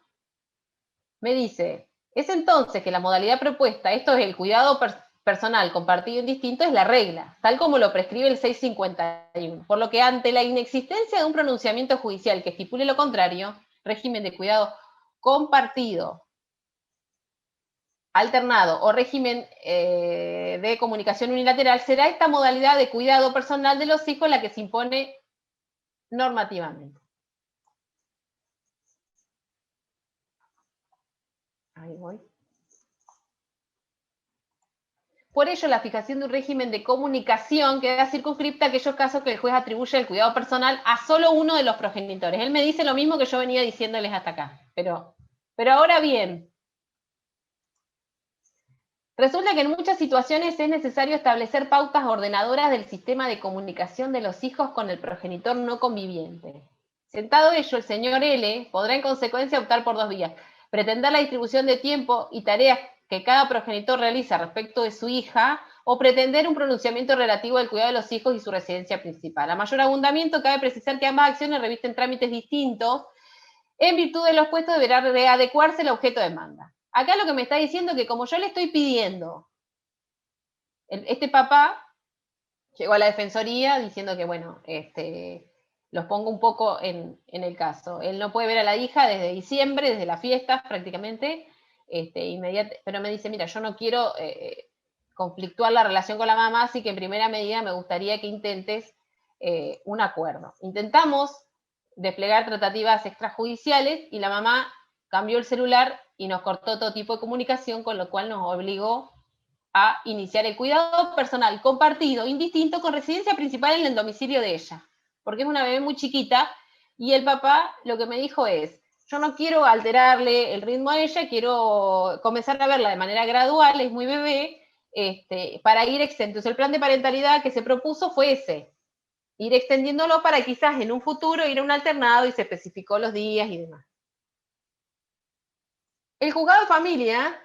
me dice, es entonces que la modalidad propuesta, esto es el cuidado personal compartido indistinto, es la regla, tal como lo prescribe el 651. Por lo que ante la inexistencia de un pronunciamiento judicial que estipule lo contrario, régimen de cuidado compartido, alternado o régimen de comunicación unilateral, será esta modalidad de cuidado personal de los hijos la que se impone normativamente. Ahí voy. Por ello, la fijación de un régimen de comunicación queda circunscripta a aquellos casos que el juez atribuye el cuidado personal a solo uno de los progenitores. Él me dice lo mismo que yo venía diciéndoles hasta acá. Pero ahora bien, resulta que en muchas situaciones es necesario establecer pautas ordenadoras del sistema de comunicación de los hijos con el progenitor no conviviente. Sentado ello, el señor L podrá en consecuencia optar por dos vías. Pretender la distribución de tiempo y tareas que cada progenitor realiza respecto de su hija, o pretender un pronunciamiento relativo al cuidado de los hijos y su residencia principal. A mayor abundamiento, cabe precisar que ambas acciones revisten trámites distintos. En virtud de los puestos, deberá readecuarse el objeto de demanda. Acá lo que me está diciendo es que como yo le estoy pidiendo, este papá llegó a la defensoría diciendo que, bueno, los pongo un poco en el caso. Él no puede ver a la hija desde diciembre, desde las fiestas prácticamente, pero me dice, mira, yo no quiero conflictuar la relación con la mamá, así que en primera medida me gustaría que intentes un acuerdo. Intentamos desplegar tratativas extrajudiciales y la mamá cambió el celular y nos cortó todo tipo de comunicación, con lo cual nos obligó a iniciar el cuidado personal compartido, indistinto, con residencia principal en el domicilio de ella, porque es una bebé muy chiquita, y el papá lo que me dijo es, yo no quiero alterarle el ritmo a ella, quiero comenzar a verla de manera gradual, es muy bebé, para ir extendiendo. Entonces el plan de parentalidad que se propuso fue ese, ir extendiéndolo para quizás en un futuro ir a un alternado, y se especificó los días y demás. El juzgado de familia,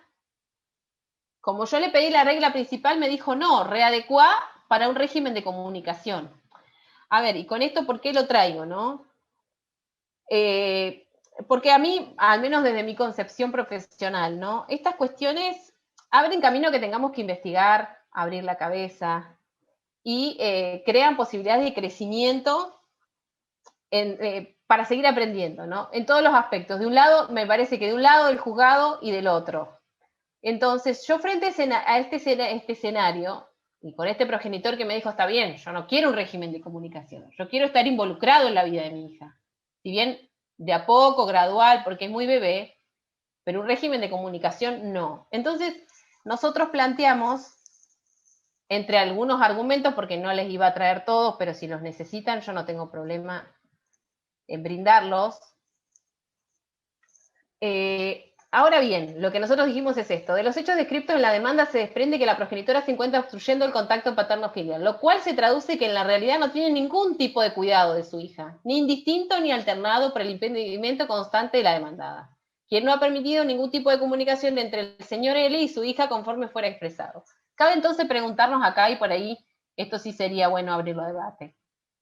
como yo le pedí la regla principal, me dijo, no, readecuá para un régimen de comunicación. A ver, y con esto, ¿por qué lo traigo, no? Porque a mí, al menos desde mi concepción profesional, ¿no? Estas cuestiones abren camino que tengamos que investigar, abrir la cabeza y crean posibilidades de crecimiento para seguir aprendiendo, ¿no? En todos los aspectos. De un lado, me parece que de un lado el juzgado y del otro. Entonces, yo frente a este escenario, y con este progenitor que me dijo, está bien, yo no quiero un régimen de comunicación, yo quiero estar involucrado en la vida de mi hija. Si bien de a poco, gradual, porque es muy bebé, pero un régimen de comunicación no. Entonces, nosotros planteamos, entre algunos argumentos, porque no les iba a traer todos, pero si los necesitan, yo no tengo problema en brindarlos. Ahora bien, lo que nosotros dijimos es esto: de los hechos descritos en la demanda se desprende que la progenitora se encuentra obstruyendo el contacto paterno-filial, lo cual se traduce que en la realidad no tiene ningún tipo de cuidado de su hija, ni indistinto ni alternado por el impedimento constante de la demandada, quien no ha permitido ningún tipo de comunicación entre el señor L y su hija conforme fuera expresado. Cabe entonces preguntarnos acá, y por ahí esto sí sería bueno abrirlo a debate: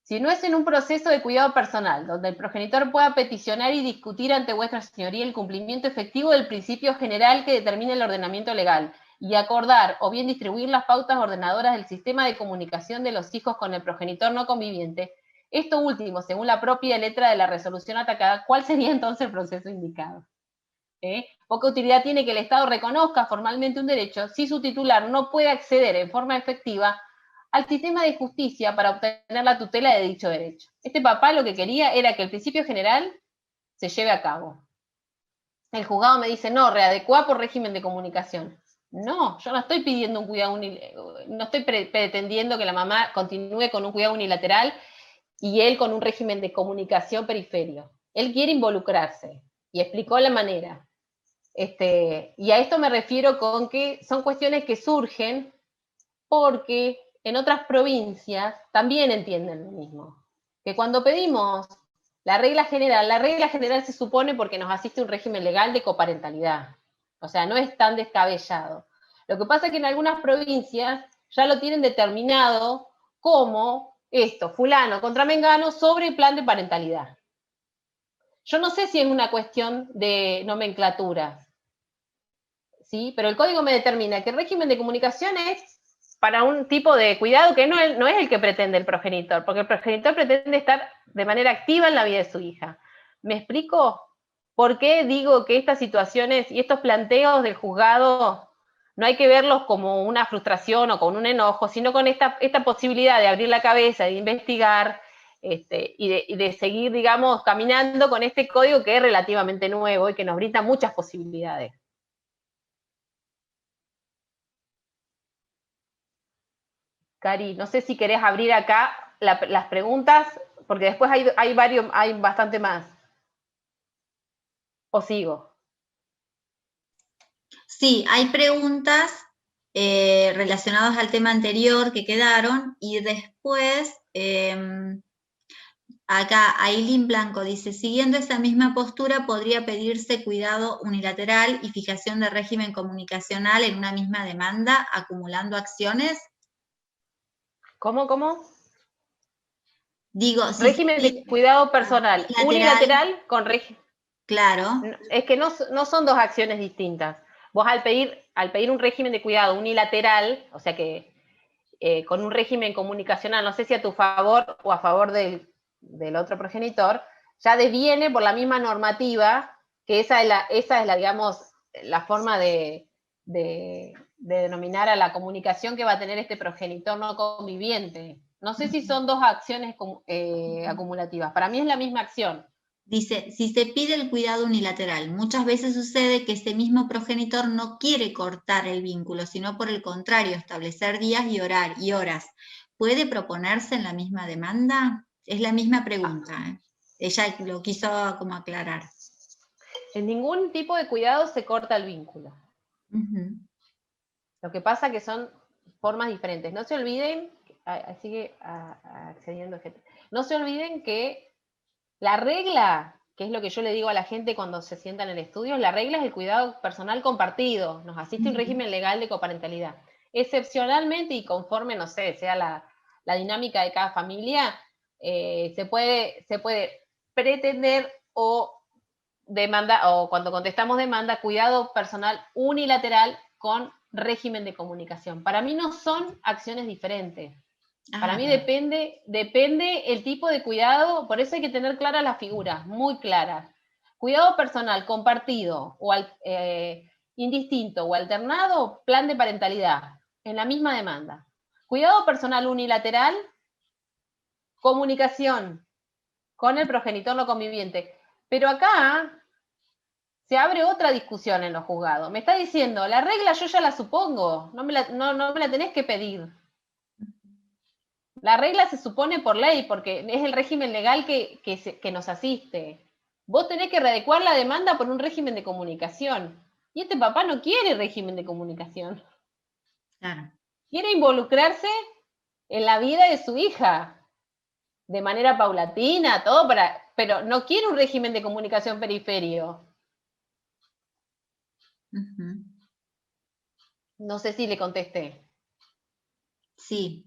si no es en un proceso de cuidado personal, donde el progenitor pueda peticionar y discutir ante vuestra señoría el cumplimiento efectivo del principio general que determina el ordenamiento legal, y acordar o bien distribuir las pautas ordenadoras del sistema de comunicación de los hijos con el progenitor no conviviente, esto último, según la propia letra de la resolución atacada, ¿cuál sería entonces el proceso indicado? Poca utilidad tiene que el Estado reconozca formalmente un derecho si su titular no puede acceder en forma efectiva al sistema de justicia para obtener la tutela de dicho derecho. Este papá lo que quería era que el principio general se lleve a cabo. El juzgado me dice, no, readecua por régimen de comunicación. No, yo no estoy pidiendo un cuidado no estoy pretendiendo que la mamá continúe con un cuidado unilateral y él con un régimen de comunicación periferio. Él quiere involucrarse y explicó la manera. Y a esto me refiero con que son cuestiones que surgen porque en otras provincias también entienden lo mismo. Que cuando pedimos la regla general se supone porque nos asiste un régimen legal de coparentalidad. O sea, no es tan descabellado. Lo que pasa es que en algunas provincias ya lo tienen determinado como esto, fulano contra mengano, sobre el plan de parentalidad. Yo no sé si es una cuestión de nomenclatura, ¿sí? Pero el código me determina que el régimen de comunicación es para un tipo de cuidado que no es el que pretende el progenitor, porque el progenitor pretende estar de manera activa en la vida de su hija. ¿Me explico? ¿Por qué digo que estas situaciones y estos planteos del juzgado no hay que verlos como una frustración o con un enojo, sino con esta posibilidad de abrir la cabeza, de investigar y de seguir, digamos, caminando con este código que es relativamente nuevo y que nos brinda muchas posibilidades? Cari, no sé si querés abrir acá las preguntas, porque después hay bastante más. ¿O sigo? Sí, hay preguntas relacionadas al tema anterior que quedaron y después acá Ailín Blanco dice, siguiendo esa misma postura podría pedirse cuidado unilateral y fijación de régimen comunicacional en una misma demanda, acumulando acciones. ¿Cómo? Digo, si se Régimen de pide cuidado personal unilateral con régimen. Claro. Es que no son dos acciones distintas. Vos al pedir un régimen de cuidado unilateral, o sea que con un régimen comunicacional, no sé si a tu favor o a favor del otro progenitor, ya deviene por la misma normativa, que esa es la digamos, la forma de denominar a la comunicación que va a tener este progenitor no conviviente. No sé si son dos acciones acumulativas. Para mí es la misma acción. Dice, si se pide el cuidado unilateral, muchas veces sucede que ese mismo progenitor no quiere cortar el vínculo, sino por el contrario, establecer días y horas. ¿Puede proponerse en la misma demanda? Es la misma pregunta. Ella lo quiso como aclarar. En ningún tipo de cuidado se corta el vínculo. Lo que pasa que son formas diferentes. No se olviden, sigue accediendo gente. No se olviden que la regla, que es lo que yo le digo a la gente cuando se sientan en el estudio, la regla es el cuidado personal compartido. Nos asiste un régimen legal de coparentalidad. excepcionalmente y conforme, no sé, sea la dinámica de cada familia, se puede pretender o demanda, o cuando contestamos demanda, cuidado personal unilateral con régimen de comunicación. Para mí no son acciones diferentes. Para mí depende el tipo de cuidado, por eso hay que tener claras las figuras, muy claras. Cuidado personal compartido o indistinto o alternado, plan de parentalidad, en la misma demanda. Cuidado personal unilateral, comunicación con el progenitor no conviviente. Pero acá se abre otra discusión en los juzgados. Me está diciendo, la regla yo ya la supongo, no me la tenés que pedir. La regla se supone por ley, porque es el régimen legal que nos asiste. Vos tenés que readecuar la demanda por un régimen de comunicación. Y este papá no quiere régimen de comunicación. Claro. Quiere involucrarse en la vida de su hija, de manera paulatina, todo pero no quiere un régimen de comunicación periferio. No sé si le contesté. Sí.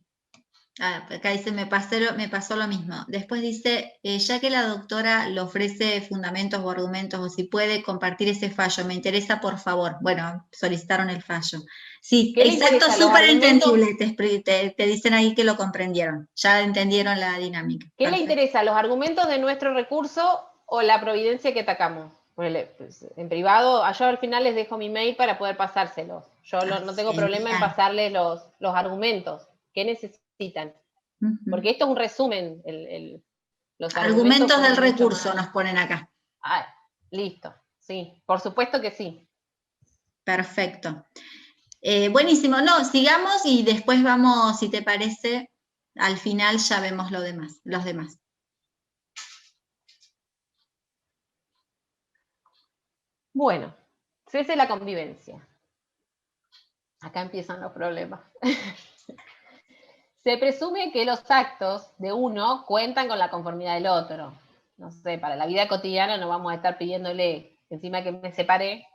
Acá dice, me pasó lo mismo. Después dice, ya que la doctora le ofrece fundamentos o argumentos, o si puede compartir ese fallo, me interesa, por favor. Bueno, solicitaron el fallo. Sí, exacto, súper entendible. Te dicen ahí que lo comprendieron. Ya entendieron la dinámica. ¿Qué Perfecto. Le interesa? ¿Los argumentos de nuestro recurso o la providencia que atacamos? En privado, yo al final les dejo mi mail para poder pasárselos. Yo no tengo problema en pasarles los argumentos. ¿Qué necesitan? Porque esto es un resumen. Los argumentos del recurso nos ponen acá. Listo, sí, por supuesto que sí. Perfecto. Buenísimo, no, sigamos y después vamos, si te parece, al final ya vemos los demás. Bueno, cese la convivencia. Acá empiezan los problemas. Se presume que los actos de uno cuentan con la conformidad del otro. No sé, para la vida cotidiana no vamos a estar pidiéndole, encima que me separé,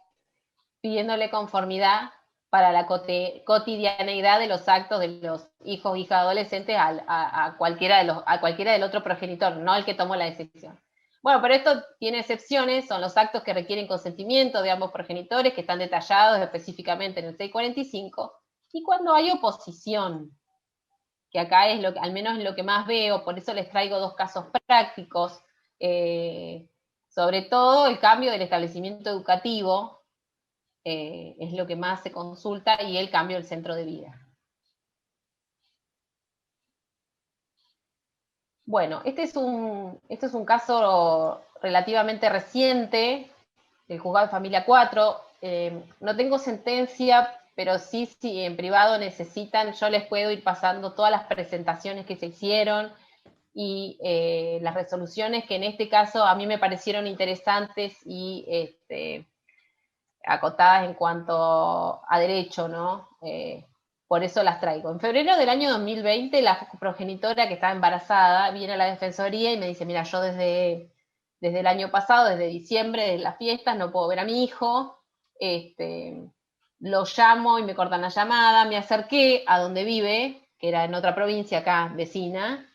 pidiéndole conformidad para la cotidianeidad de los actos de los hijos o hijas adolescentes a cualquiera del otro progenitor, no el que tomó la decisión. Bueno, pero esto tiene excepciones, son los actos que requieren consentimiento de ambos progenitores, que están detallados específicamente en el 645, y cuando hay oposición, que acá es al menos lo que más veo, por eso les traigo dos casos prácticos, sobre todo el cambio del establecimiento educativo, es lo que más se consulta, y el cambio del centro de vida. Bueno, este es un caso relativamente reciente, del juzgado de familia 4. No tengo sentencia, pero sí, si en privado necesitan, yo les puedo ir pasando todas las presentaciones que se hicieron y las resoluciones que en este caso a mí me parecieron interesantes y acotadas en cuanto a derecho, ¿no? Por eso las traigo. En febrero del año 2020, la progenitora que estaba embarazada viene a la defensoría y me dice, mira, yo desde el año pasado, desde diciembre, de las fiestas, no puedo ver a mi hijo, lo llamo y me cortan la llamada, me acerqué a donde vive, que era en otra provincia acá, vecina,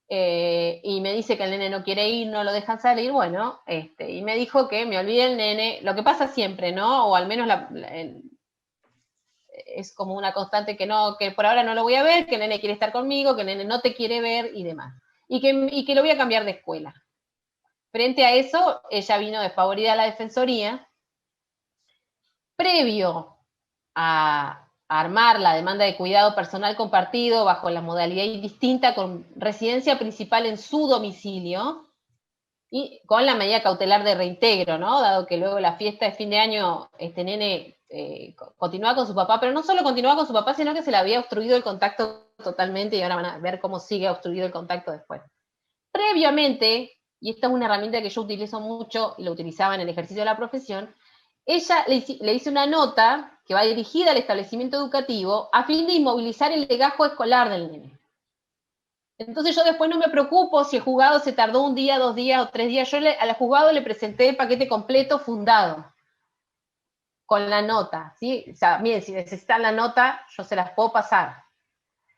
y me dice que el nene no quiere ir, no lo dejan salir, bueno, y me dijo que me olvide el nene, lo que pasa siempre, ¿no? O al menos es como una constante que por ahora no lo voy a ver, que el nene quiere estar conmigo, que el nene no te quiere ver y demás. Y que lo voy a cambiar de escuela. Frente a eso, ella vino desfavorida a la defensoría. Previo a armar la demanda de cuidado personal compartido bajo la modalidad distinta con residencia principal en su domicilio y con la medida cautelar de reintegro, ¿no? Dado que luego la fiesta de fin de año, este nene continuaba con su papá, pero no solo continuaba con su papá, sino que se le había obstruido el contacto totalmente, y ahora van a ver cómo sigue obstruido el contacto después. Previamente, y esta es una herramienta que yo utilizo mucho y lo utilizaba en el ejercicio de la profesión, ella le hizo una nota que va dirigida al establecimiento educativo a fin de inmovilizar el legajo escolar del nene. Entonces yo después no me preocupo si el juzgado se tardó un día, 2 días o 3 días. Yo al juzgado le presenté el paquete completo fundado. con la nota, ¿sí? O sea, miren, si necesitan la nota, yo se las puedo pasar.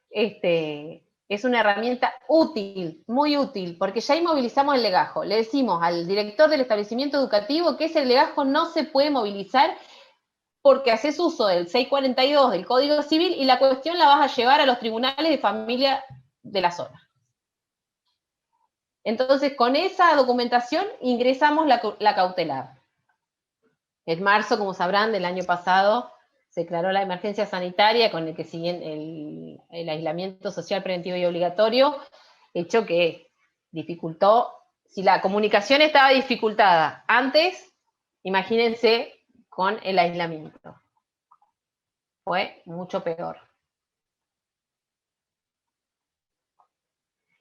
Es una herramienta útil, muy útil, porque ya inmovilizamos el legajo. Le decimos al director del establecimiento educativo que ese legajo no se puede movilizar porque haces uso del 642 del Código Civil y la cuestión la vas a llevar a los tribunales de familia de la zona. Entonces, con esa documentación ingresamos la cautelar. En marzo, como sabrán, del año pasado, se declaró la emergencia sanitaria con el que siguen el aislamiento social preventivo y obligatorio, hecho que dificultó, si la comunicación estaba dificultada antes, imagínense con el aislamiento. Fue mucho peor.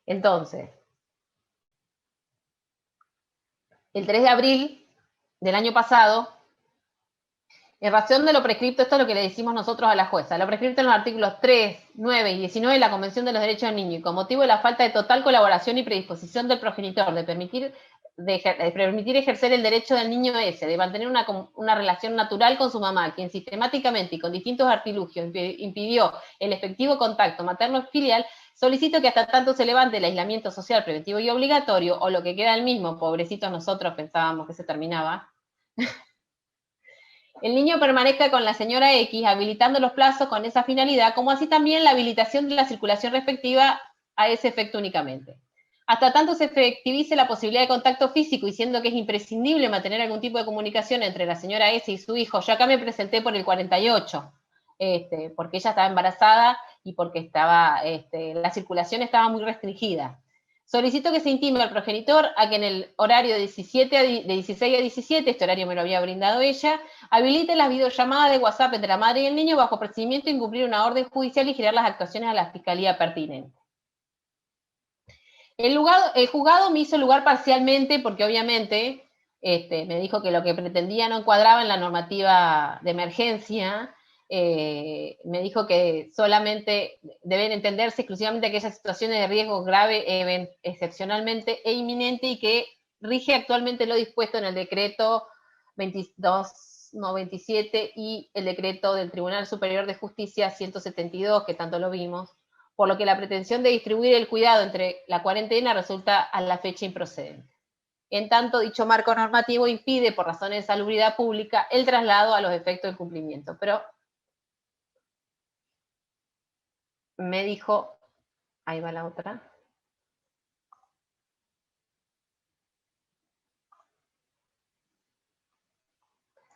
Entonces, el 3 de abril del año pasado, en razón de lo prescripto, esto es lo que le decimos nosotros a la jueza, lo prescripto en los artículos 3, 9 y 19 de la Convención de los Derechos del Niño, y con motivo de la falta de total colaboración y predisposición del progenitor de permitir ejercer el derecho del niño ese, de mantener una relación natural con su mamá, quien sistemáticamente y con distintos artilugios impidió el efectivo contacto materno-filial, solicito que hasta tanto se levante el aislamiento social preventivo y obligatorio, o lo que queda el mismo, pobrecitos nosotros pensábamos que se terminaba, el niño permanezca con la señora X, habilitando los plazos con esa finalidad, como así también la habilitación de la circulación respectiva a ese efecto únicamente. Hasta tanto se efectivice la posibilidad de contacto físico y siendo que es imprescindible mantener algún tipo de comunicación entre la señora S y su hijo, yo acá me presenté por el 48, porque ella estaba embarazada y porque la circulación estaba muy restringida. Solicito que se intime al progenitor a que en el horario de 16 a 17, este horario me lo había brindado ella, habilite las videollamadas de WhatsApp entre la madre y el niño bajo procedimiento de incumplir una orden judicial y girar las actuaciones a la fiscalía pertinente. El juzgado me hizo lugar parcialmente porque obviamente me dijo que lo que pretendía no encuadraba en la normativa de emergencia. Me dijo que solamente deben entenderse exclusivamente aquellas situaciones de riesgo grave, excepcionalmente e inminente, y que rige actualmente lo dispuesto en el decreto 2297 y el decreto del Tribunal Superior de Justicia 172, que tanto lo vimos, por lo que la pretensión de distribuir el cuidado entre la cuarentena resulta a la fecha improcedente. En tanto, dicho marco normativo impide, por razones de salubridad pública, el traslado a los efectos del cumplimiento. Pero me dijo, ahí va la otra.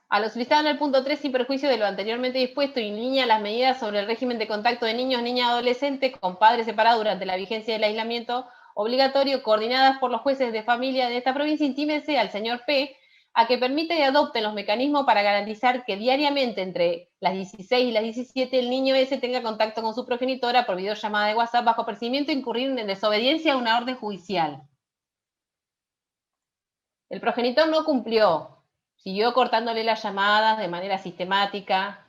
A lo solicitado en el punto 3, sin perjuicio de lo anteriormente dispuesto, y en línea las medidas sobre el régimen de contacto de niños, niñas y adolescentes con padres separados durante la vigencia del aislamiento obligatorio, coordinadas por los jueces de familia de esta provincia, intímese al señor P. a que permita y adopte los mecanismos para garantizar que diariamente entre las 16 y las 17 el niño ese tenga contacto con su progenitora por videollamada de WhatsApp bajo procedimiento de incurrir en desobediencia a una orden judicial. El progenitor no cumplió. Siguió cortándole las llamadas de manera sistemática,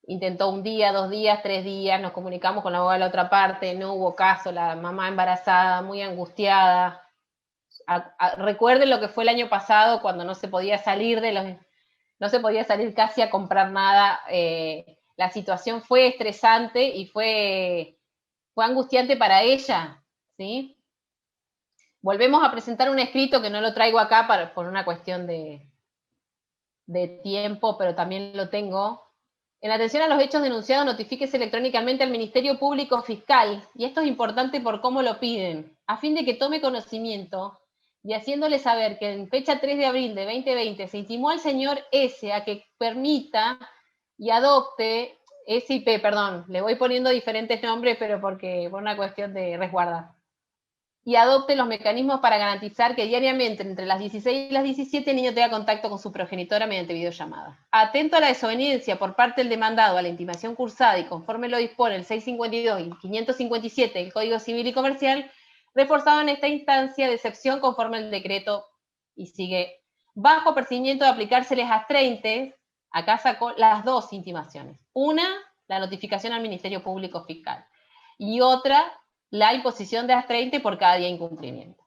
intentó un día, 2 días, 3 días, nos comunicamos con la abogada de la otra parte, no hubo caso, la mamá embarazada, muy angustiada. Recuerden lo que fue el año pasado cuando no se podía salir no se podía salir casi a comprar nada. La situación fue estresante y fue angustiante para ella, ¿sí? Volvemos a presentar un escrito que no lo traigo acá por una cuestión de tiempo, pero también lo tengo. En atención a los hechos denunciados, notifíquese electrónicamente al Ministerio Público Fiscal, y esto es importante por cómo lo piden, a fin de que tome conocimiento y haciéndole saber que en fecha 3 de abril de 2020 se intimó al señor S a que permita y adopte, SIP, perdón, le voy poniendo diferentes nombres, pero por una cuestión de resguarda, y adopte los mecanismos para garantizar que diariamente entre las 16 y las 17 el niño tenga contacto con su progenitora mediante videollamada. Atento a la desobediencia por parte del demandado a la intimación cursada y conforme lo dispone el 652 y 557 del Código Civil y Comercial, reforzado en esta instancia de excepción conforme al decreto, y sigue, bajo procedimiento de aplicárseles astreintes, acá sacó las 2 intimaciones. Una, la notificación al Ministerio Público Fiscal, y otra, la imposición de astreintes por cada día de incumplimiento.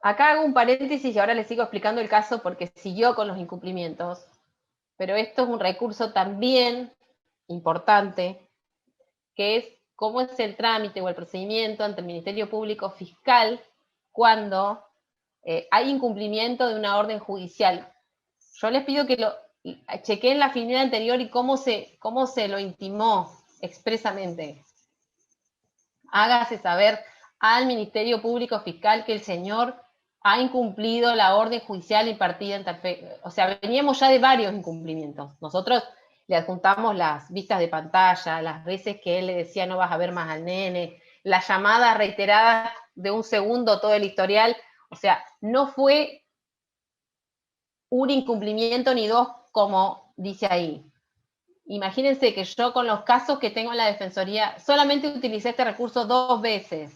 Acá hago un paréntesis y ahora les sigo explicando el caso porque siguió con los incumplimientos, pero esto es un recurso también importante, que es cómo es el trámite o el procedimiento ante el Ministerio Público Fiscal cuando hay incumplimiento de una orden judicial. Yo les pido que lo chequeen la finalidad anterior y cómo se lo intimó expresamente. Hágase saber al Ministerio Público Fiscal que el señor ha incumplido la orden judicial impartida en tal fe. O sea, veníamos ya de varios incumplimientos. Nosotros le adjuntamos las vistas de pantalla, las veces que él le decía no vas a ver más al nene, las llamadas reiteradas de un segundo, todo el historial. O sea, no fue un incumplimiento ni dos, como dice ahí. Imagínense que yo con los casos que tengo en la Defensoría solamente utilicé este recurso 2 veces.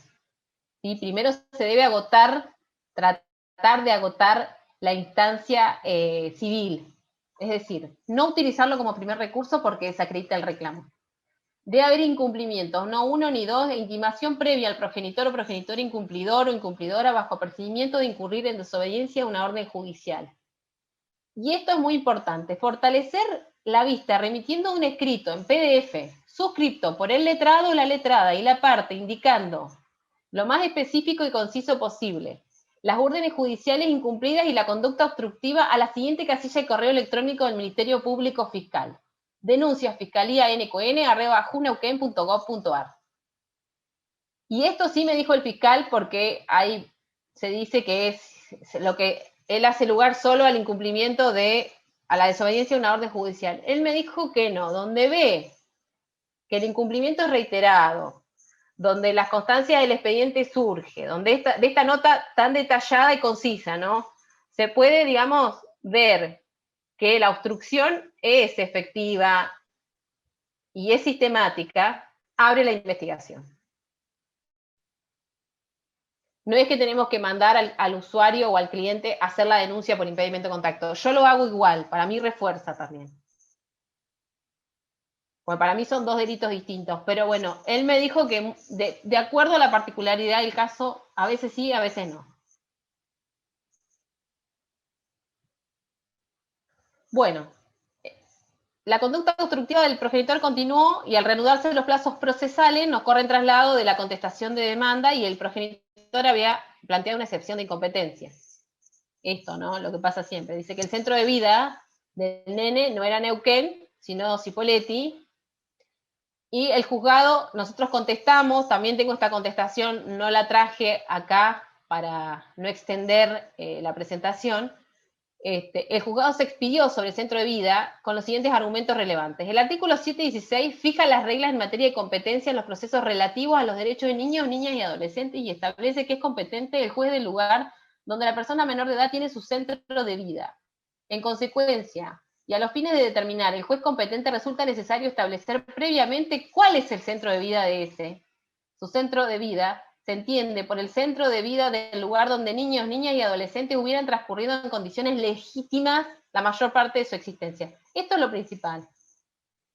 ¿Sí? Primero se debe tratar de agotar la instancia civil. Es decir, no utilizarlo como primer recurso porque desacredita el reclamo. Debe haber incumplimientos, no uno ni dos, de intimación previa al progenitor o progenitor incumplidor o incumplidora bajo percibimiento de incurrir en desobediencia a una orden judicial. Y esto es muy importante, fortalecer la vista remitiendo un escrito en PDF, suscripto por el letrado o la letrada y la parte indicando lo más específico y conciso posible las órdenes judiciales incumplidas y la conducta obstructiva a la siguiente casilla de correo electrónico del Ministerio Público Fiscal. Denuncia fiscalía.nqn@juneuquen.gov.ar. Y esto sí me dijo el fiscal porque ahí se dice que es lo que él hace lugar solo al incumplimiento a la desobediencia de una orden judicial. Él me dijo que no, donde ve que el incumplimiento es reiterado, donde la constancia del expediente surge, donde de esta nota tan detallada y concisa, ¿no? Se puede, digamos, ver que la obstrucción es efectiva y es sistemática, abre la investigación. No es que tenemos que mandar al usuario o al cliente a hacer la denuncia por impedimento de contacto. Yo lo hago igual, para mí refuerza también. Bueno, para mí son dos delitos distintos, pero bueno, él me dijo que de acuerdo a la particularidad del caso, a veces sí, a veces no. Bueno, la conducta obstructiva del progenitor continuó y al reanudarse los plazos procesales nos corre en traslado de la contestación de demanda y el progenitor había planteado una excepción de incompetencia. Esto, ¿no? Lo que pasa siempre. Dice que el centro de vida del nene no era Neuquén, sino Cipolletti. Y el juzgado, nosotros contestamos, también tengo esta contestación, no la traje acá para no extender la presentación. El juzgado se expidió sobre el centro de vida con los siguientes argumentos relevantes. El artículo 716 fija las reglas en materia de competencia en los procesos relativos a los derechos de niños, niñas y adolescentes y establece que es competente el juez del lugar donde la persona menor de edad tiene su centro de vida. En consecuencia, y a los fines de determinar el juez competente, resulta necesario establecer previamente cuál es el centro de vida de ese. Su centro de vida se entiende por el centro de vida del lugar donde niños, niñas y adolescentes hubieran transcurrido en condiciones legítimas la mayor parte de su existencia. Esto es lo principal.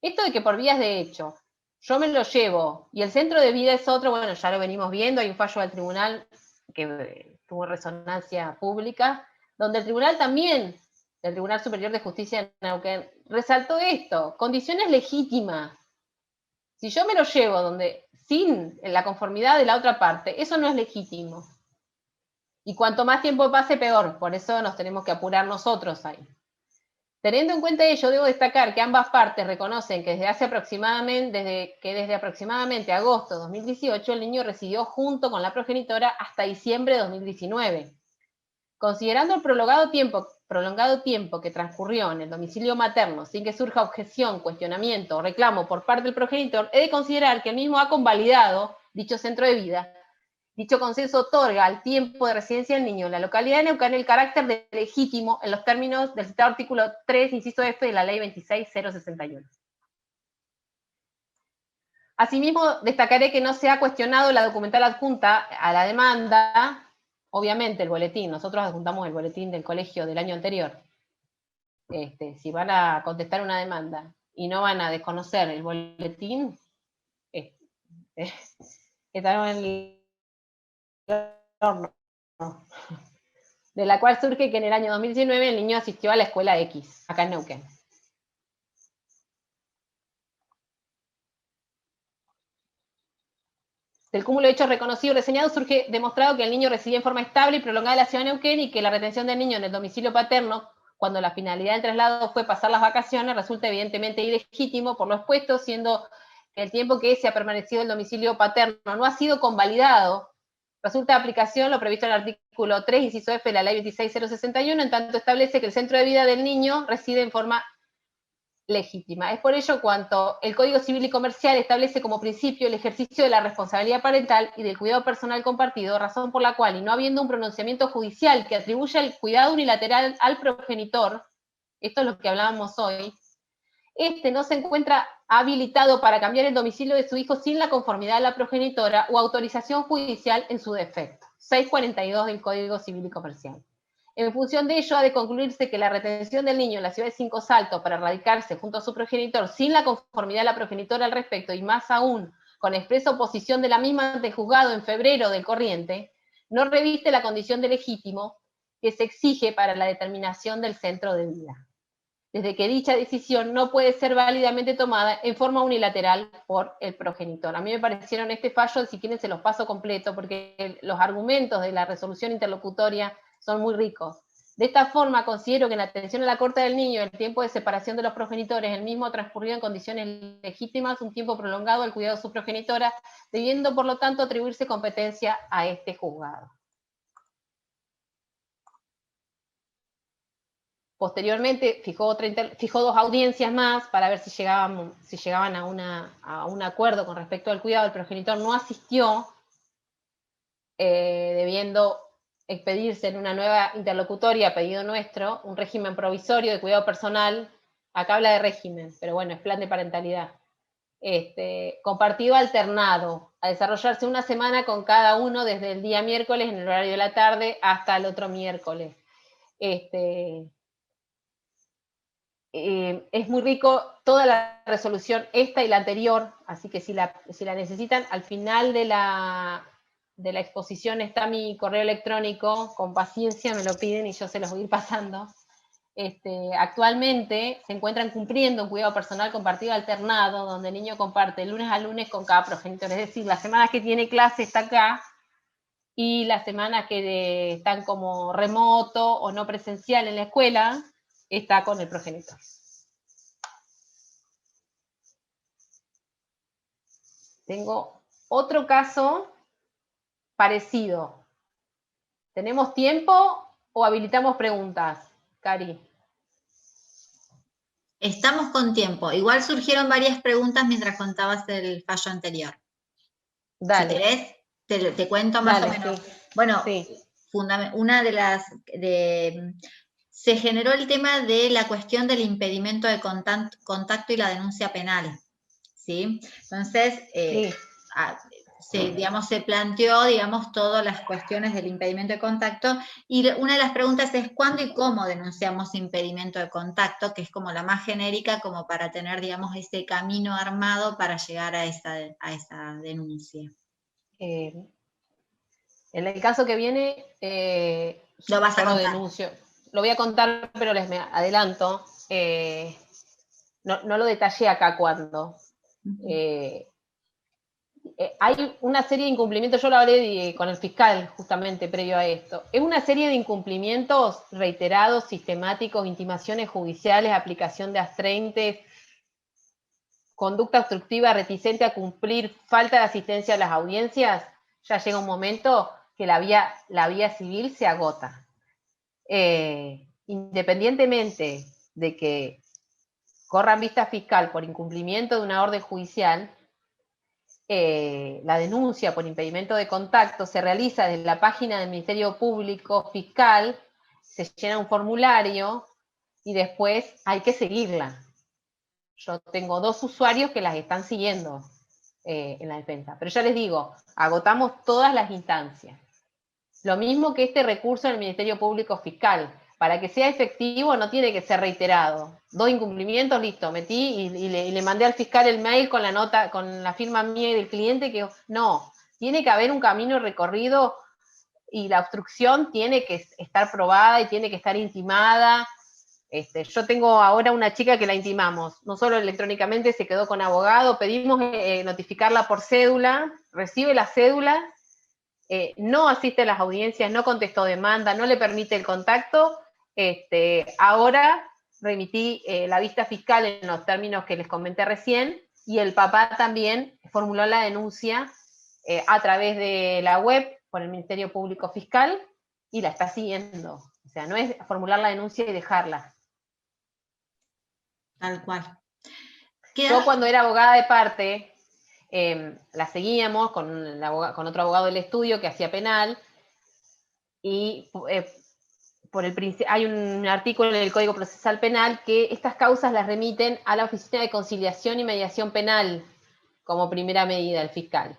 Esto de que por vías de hecho, yo me lo llevo y el centro de vida es otro, bueno, ya lo venimos viendo, hay un fallo del tribunal que tuvo resonancia pública, donde el tribunal también, el Tribunal Superior de Justicia de Neuquén, resaltó esto, condiciones legítimas. Si yo me lo llevo donde sin la conformidad de la otra parte, eso no es legítimo. Y cuanto más tiempo pase, peor. Por eso nos tenemos que apurar nosotros ahí. Teniendo en cuenta ello, debo destacar que ambas partes reconocen que desde aproximadamente agosto de 2018 el niño residió junto con la progenitora hasta diciembre de 2019. Considerando el prolongado tiempo que transcurrió en el domicilio materno sin que surja objeción, cuestionamiento o reclamo por parte del progenitor, he de considerar que el mismo ha convalidado dicho centro de vida. Dicho consenso otorga al tiempo de residencia del niño en la localidad de Neuquén el carácter de legítimo en los términos del citado artículo 3, inciso F de la ley 26.061. Asimismo, destacaré que no se ha cuestionado la documental adjunta a la demanda. Obviamente el boletín, nosotros adjuntamos el boletín del colegio del año anterior. Si van a contestar una demanda y no van a desconocer el boletín, estarán en el horno. de la cual surge que en el año 2019 el niño asistió a la escuela X, acá en Neuquén. Del cúmulo de hechos reconocidos y reseñados surge demostrado que el niño residía en forma estable y prolongada en la ciudad de Neuquén y que la retención del niño en el domicilio paterno, cuando la finalidad del traslado fue pasar las vacaciones, resulta evidentemente ilegítimo por lo expuesto, siendo que el tiempo que se ha permanecido en el domicilio paterno no ha sido convalidado. Resulta de aplicación lo previsto en el artículo 3, inciso F de la ley 26061, en tanto establece que el centro de vida del niño reside en forma legítima. Es por ello cuanto el Código Civil y Comercial establece como principio el ejercicio de la responsabilidad parental y del cuidado personal compartido, razón por la cual, y no habiendo un pronunciamiento judicial que atribuya el cuidado unilateral al progenitor, esto es lo que hablábamos hoy, este no se encuentra habilitado para cambiar el domicilio de su hijo sin la conformidad de la progenitora o autorización judicial en su defecto. 642 del Código Civil y Comercial. En función de ello, ha de concluirse que la retención del niño en la ciudad de Cinco Saltos para radicarse junto a su progenitor sin la conformidad de la progenitora al respecto, y más aún con expresa oposición de la misma ante juzgado en febrero del corriente, no reviste la condición de legítimo que se exige para la determinación del centro de vida, desde que dicha decisión no puede ser válidamente tomada en forma unilateral por el progenitor. A mí me parecieron este fallo, si quieren se los paso completo, porque los argumentos de la resolución interlocutoria son muy ricos. De esta forma, considero que en la atención a la corte del niño, el tiempo de separación de los progenitores, el mismo transcurrido en condiciones legítimas, un tiempo prolongado al cuidado de su progenitora, debiendo por lo tanto atribuirse competencia a este juzgado. Posteriormente fijó 2 audiencias más para ver si llegaban a un acuerdo con respecto al cuidado. El progenitor no asistió, debiendo expedirse en una nueva interlocutoria a pedido nuestro, un régimen provisorio de cuidado personal. Acá habla de régimen, pero bueno, es plan de parentalidad. Compartido alternado, a desarrollarse una semana con cada uno desde el día miércoles en el horario de la tarde hasta el otro miércoles. Es muy rico toda la resolución, esta y la anterior, así que si la necesitan, al final de la exposición está mi correo electrónico, con paciencia me lo piden y yo se los voy a ir pasando. Actualmente se encuentran cumpliendo un cuidado personal compartido alternado, donde el niño comparte lunes a lunes con cada progenitor, es decir, las semanas que tiene clase está acá, y las semanas que están como remoto o no presencial en la escuela, está con el progenitor. Tengo otro caso parecido. ¿Tenemos tiempo o habilitamos preguntas, Cari? Estamos con tiempo. Igual surgieron varias preguntas mientras contabas el fallo anterior. Dale. Si querés, te cuento más o menos. Sí. Bueno, sí. Una de las... se generó el tema de la cuestión del impedimento de contacto y la denuncia penal, ¿sí? Entonces, se planteó, todas las cuestiones del impedimento de contacto, y una de las preguntas es ¿cuándo y cómo denunciamos impedimento de contacto? Que es como la más genérica, como para tener, ese camino armado para llegar a esa denuncia. En el caso que viene, lo vas a contar. Denuncio. Lo voy a contar, pero les me adelanto. No lo detallé acá cuándo. Hay una serie de incumplimientos, yo lo hablé con el fiscal justamente previo a esto. Es una serie de incumplimientos reiterados, sistemáticos, intimaciones judiciales, aplicación de astreinte, conducta obstructiva reticente a cumplir, falta de asistencia a las audiencias. Ya llega un momento que la vía civil se agota. Independientemente de que corran vista fiscal por incumplimiento de una orden judicial, la denuncia por impedimento de contacto se realiza desde la página del Ministerio Público Fiscal, se llena un formulario y después hay que seguirla. Yo tengo 2 usuarios que las están siguiendo en la defensa, pero ya les digo, agotamos todas las instancias. Lo mismo que este recurso del Ministerio Público Fiscal. Para que sea efectivo no tiene que ser reiterado. 2 incumplimientos, listo, metí y le mandé al fiscal el mail con la nota, con la firma mía y del cliente, que no, tiene que haber un camino recorrido y la obstrucción tiene que estar probada y tiene que estar intimada. Yo tengo ahora una chica que la intimamos, no solo electrónicamente, se quedó con abogado, pedimos notificarla por cédula, recibe la cédula, no asiste a las audiencias, no contestó demanda, no le permite el contacto. Ahora remití la vista fiscal en los términos que les comenté recién, y el papá también formuló la denuncia a través de la web por el Ministerio Público Fiscal y la está siguiendo. O sea, no es formular la denuncia y dejarla. Tal cual. Yo cuando era abogada de parte, la seguíamos con otro abogado del estudio que hacía penal, y hay un artículo en el Código Procesal Penal que estas causas las remiten a la Oficina de Conciliación y Mediación Penal como primera medida del fiscal.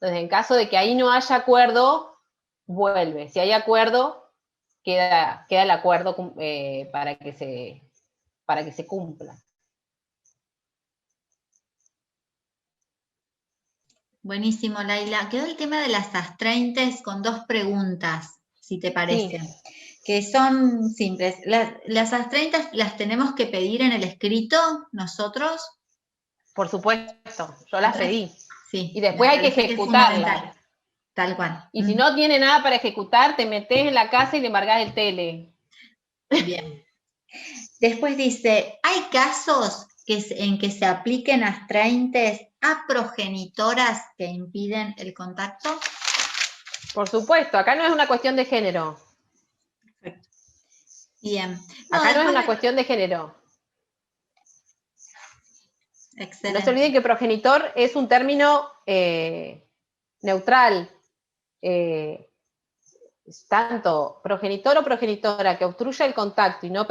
Entonces, en caso de que ahí no haya acuerdo, vuelve. Si hay acuerdo, queda el acuerdo para que se cumpla. Buenísimo, Laila. Quedó el tema de las astraintes con 2 preguntas, si te parece, Sí. Que son simples. ¿Las astraintes las tenemos que pedir en el escrito nosotros? Por supuesto, yo las pedí. Sí, Y después hay que parece que es ejecutarlas. fundamental. Tal cual. Y si no tiene nada para ejecutar, te metés en la casa y le embargás el tele. Bien. Después dice, ¿hay casos en que se apliquen astraintes a progenitoras que impiden el contacto? Por supuesto, acá no es una cuestión de género. Perfecto. Bien. Acá no es una cuestión de género. Excelente. No se olviden que progenitor es un término neutral. Tanto progenitor o progenitora que obstruya el contacto y no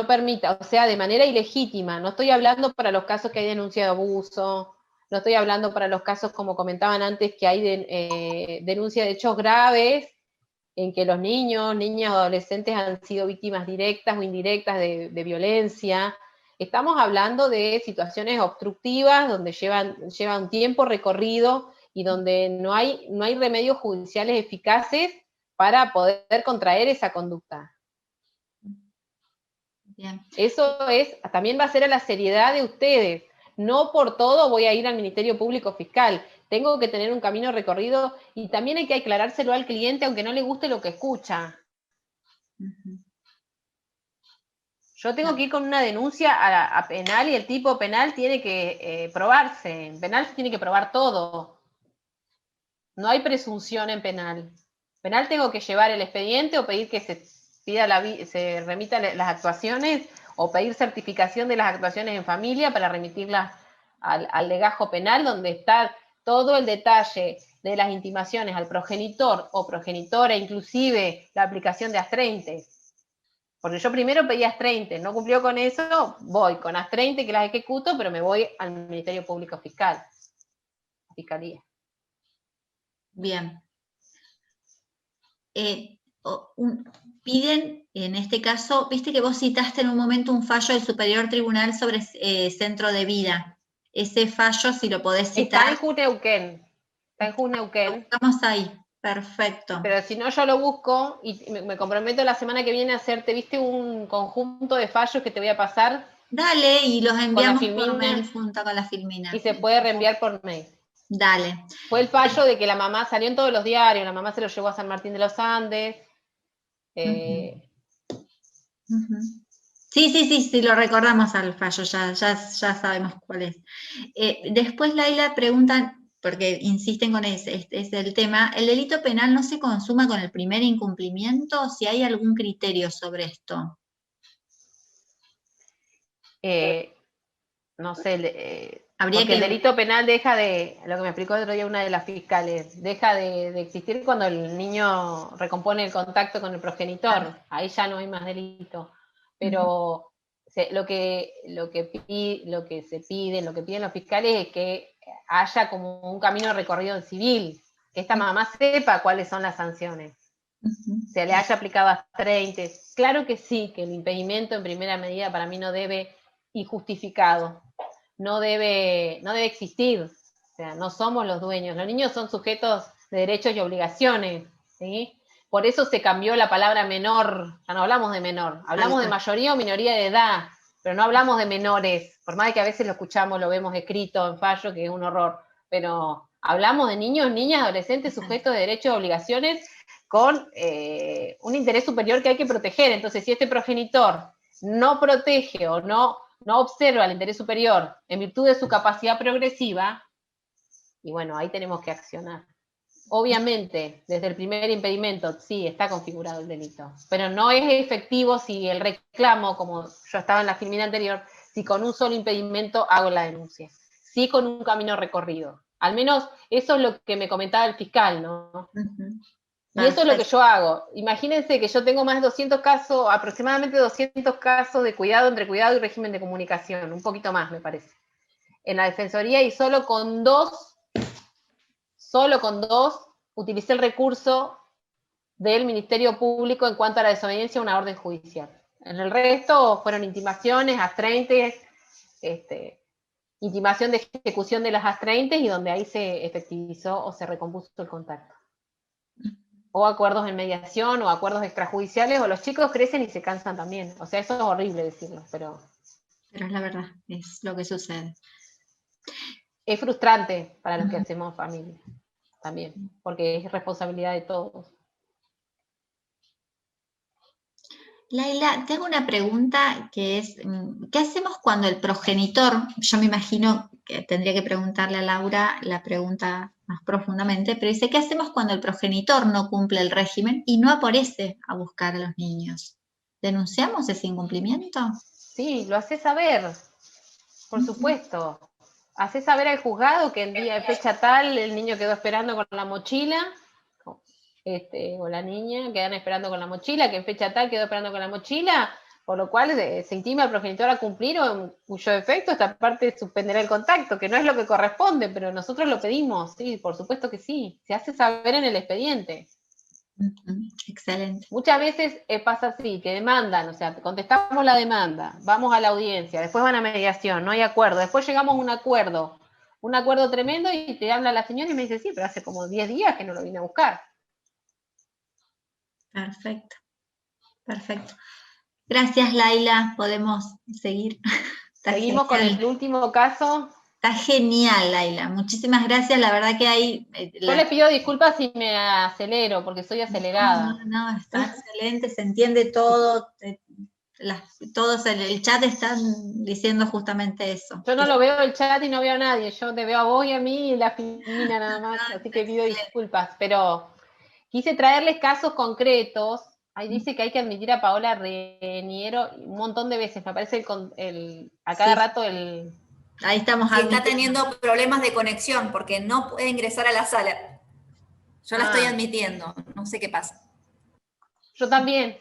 permita, o sea, de manera ilegítima, no estoy hablando para los casos que hay denunciado abuso, no estoy hablando para los casos, como comentaban antes, que hay denuncia de hechos graves en que los niños, niñas o adolescentes han sido víctimas directas o indirectas de violencia. Estamos hablando de situaciones obstructivas donde lleva un tiempo recorrido y donde no hay remedios judiciales eficaces para poder contraer esa conducta. Bien. Eso también va a ser a la seriedad de ustedes. No por todo voy a ir al Ministerio Público Fiscal. Tengo que tener un camino recorrido y también hay que aclarárselo al cliente aunque no le guste lo que escucha. Yo tengo que ir con una denuncia a penal y el tipo penal tiene que probarse. En penal se tiene que probar todo. No hay presunción en penal. Penal tengo que llevar el expediente o pedir que se remitan las actuaciones o pedir certificación de las actuaciones en familia para remitirlas al legajo penal, donde está todo el detalle de las intimaciones al progenitor o progenitora, inclusive la aplicación de astraintes. Porque yo primero pedí astraintes, no cumplió con eso, voy con astraintes que las ejecuto, pero me voy al Ministerio Público Fiscal, Fiscalía. Bien. Piden, en este caso, viste que vos citaste en un momento un fallo del Superior Tribunal sobre Centro de Vida. Ese fallo, si lo podés citar. Está en Juneuquén. Lo buscamos ahí. Perfecto. Pero si no, yo lo busco y me comprometo la semana que viene a hacerte, ¿viste? Un conjunto de fallos que te voy a pasar. Dale, y los enviamos por filmina, mail junto con la filmina. Y se puede reenviar por mail. Dale. Fue el fallo de que la mamá salió en todos los diarios, la mamá se lo llevó a San Martín de los Andes. Sí, lo recordamos al fallo, ya sabemos cuál es. Después, Laila, preguntan, porque insisten con ese el tema, ¿el delito penal no se consuma con el primer incumplimiento? Si hay algún criterio sobre esto. No sé, Habría porque el delito penal deja de, lo que me explicó el otro día una de las fiscales, deja de existir cuando el niño recompone el contacto con el progenitor, ahí ya no hay más delito. Pero lo que se pide, lo que piden los fiscales es que haya como un camino recorrido en civil, que esta mamá sepa cuáles son las sanciones. Se le haya aplicado astraintes. Claro que sí, que el impedimento en primera medida para mí no debe, injustificado, no debe existir. O sea, no somos los dueños. Los niños son sujetos de derechos y obligaciones. ¿sí? Por eso se cambió la palabra menor, ya no hablamos de menor, hablamos de mayoría o minoría de edad, pero no hablamos de menores, por más de que a veces lo escuchamos, lo vemos escrito en fallo, que es un horror, pero hablamos de niños, niñas, adolescentes, sujetos de derechos y obligaciones con un interés superior que hay que proteger. Entonces, si este progenitor no protege o no observa el interés superior en virtud de su capacidad progresiva, y bueno, ahí tenemos que accionar. Obviamente, desde el primer impedimento, sí, está configurado el delito, pero no es efectivo si el reclamo, como yo estaba en la filmina anterior, si con un solo impedimento hago la denuncia, sí con un camino recorrido. Al menos eso es lo que me comentaba el fiscal, ¿no? Y eso es lo que yo hago. Imagínense que yo tengo más de 200 casos, aproximadamente 200 casos de cuidado entre cuidado y régimen de comunicación, un poquito más me parece, en la Defensoría, y solo con dos utilicé el recurso del Ministerio Público en cuanto a la desobediencia a una orden judicial. En el resto fueron intimaciones, astreintes, intimación de ejecución de las astreintes, y donde ahí se efectivizó o se recompuso el contacto. O acuerdos en mediación, o acuerdos extrajudiciales, o los chicos crecen y se cansan también. O sea, eso es horrible decirlo, pero es la verdad, es lo que sucede. es frustrante para los que hacemos familia también, porque es responsabilidad de todos. Laila, tengo una pregunta que es, ¿qué hacemos cuando el progenitor, yo me imagino que tendría que preguntarle a Laura la pregunta más profundamente, pero dice, ¿qué hacemos cuando el progenitor no cumple el régimen y no aparece a buscar a los niños? ¿Denunciamos ese incumplimiento? Sí, lo hace saber, por supuesto. Hace saber al juzgado que en día de fecha tal el niño quedó esperando con la mochila, o la niña quedan esperando con la mochila, que en fecha tal quedó esperando con la mochila, por lo cual se intima al progenitor a cumplir, o en cuyo efecto esta parte suspenderá el contacto, que no es lo que corresponde, pero nosotros lo pedimos, sí, por supuesto que sí, se hace saber en el expediente. Excelente. Muchas veces pasa así, que demandan, o sea, contestamos la demanda, vamos a la audiencia, después van a mediación, no hay acuerdo, después llegamos a un acuerdo tremendo, y te habla la señora y me dice, sí, pero hace como 10 días que no lo vine a buscar. Perfecto, perfecto. Gracias, Laila, podemos seguir. Seguimos con el último caso. Está genial, Laila. Muchísimas gracias. La verdad que hay... Yo le pido disculpas si me acelero, porque soy acelerada. No, está excelente, se entiende todo. Todos en el chat están diciendo justamente eso. Yo no lo veo el chat y no veo a nadie. Yo te veo a vos y a mí y la filmina nada más, así que pido disculpas. Pero quise traerles casos concretos. Ahí dice que hay que admitir a Paola Reniero un montón de veces. Me aparece a cada rato el... Ahí estamos. Sí, está teniendo problemas de conexión porque no puede ingresar a la sala. Yo la estoy admitiendo, no sé qué pasa. Yo también.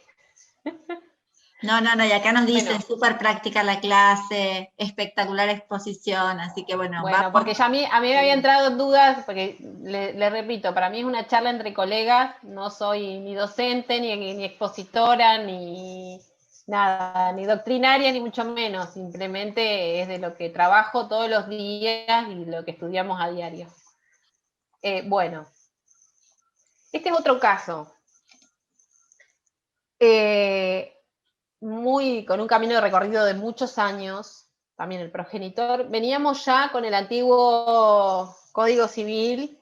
No, y acá nos dice, súper práctica la clase, espectacular exposición, así que bueno. Bueno, porque ya a mí me había entrado dudas, porque le repito, para mí es una charla entre colegas, no soy ni docente, ni expositora, ni nada, ni doctrinaria, ni mucho menos, simplemente es de lo que trabajo todos los días y lo que estudiamos a diario. Bueno, este es otro caso. Con un camino de recorrido de muchos años, también el progenitor, veníamos ya con el antiguo Código Civil,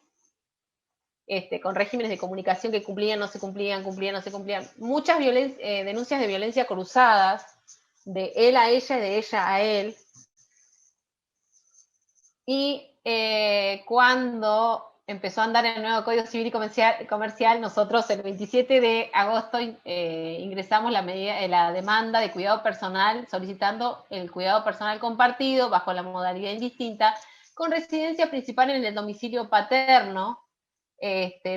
con regímenes de comunicación que cumplían, no se cumplían, cumplían, no se cumplían. Muchas denuncias de violencia cruzadas, de él a ella y de ella a él. Y cuando empezó a andar el nuevo Código Civil y Comercial, nosotros el 27 de agosto ingresamos la demanda de cuidado personal, solicitando el cuidado personal compartido bajo la modalidad indistinta, con residencia principal en el domicilio paterno,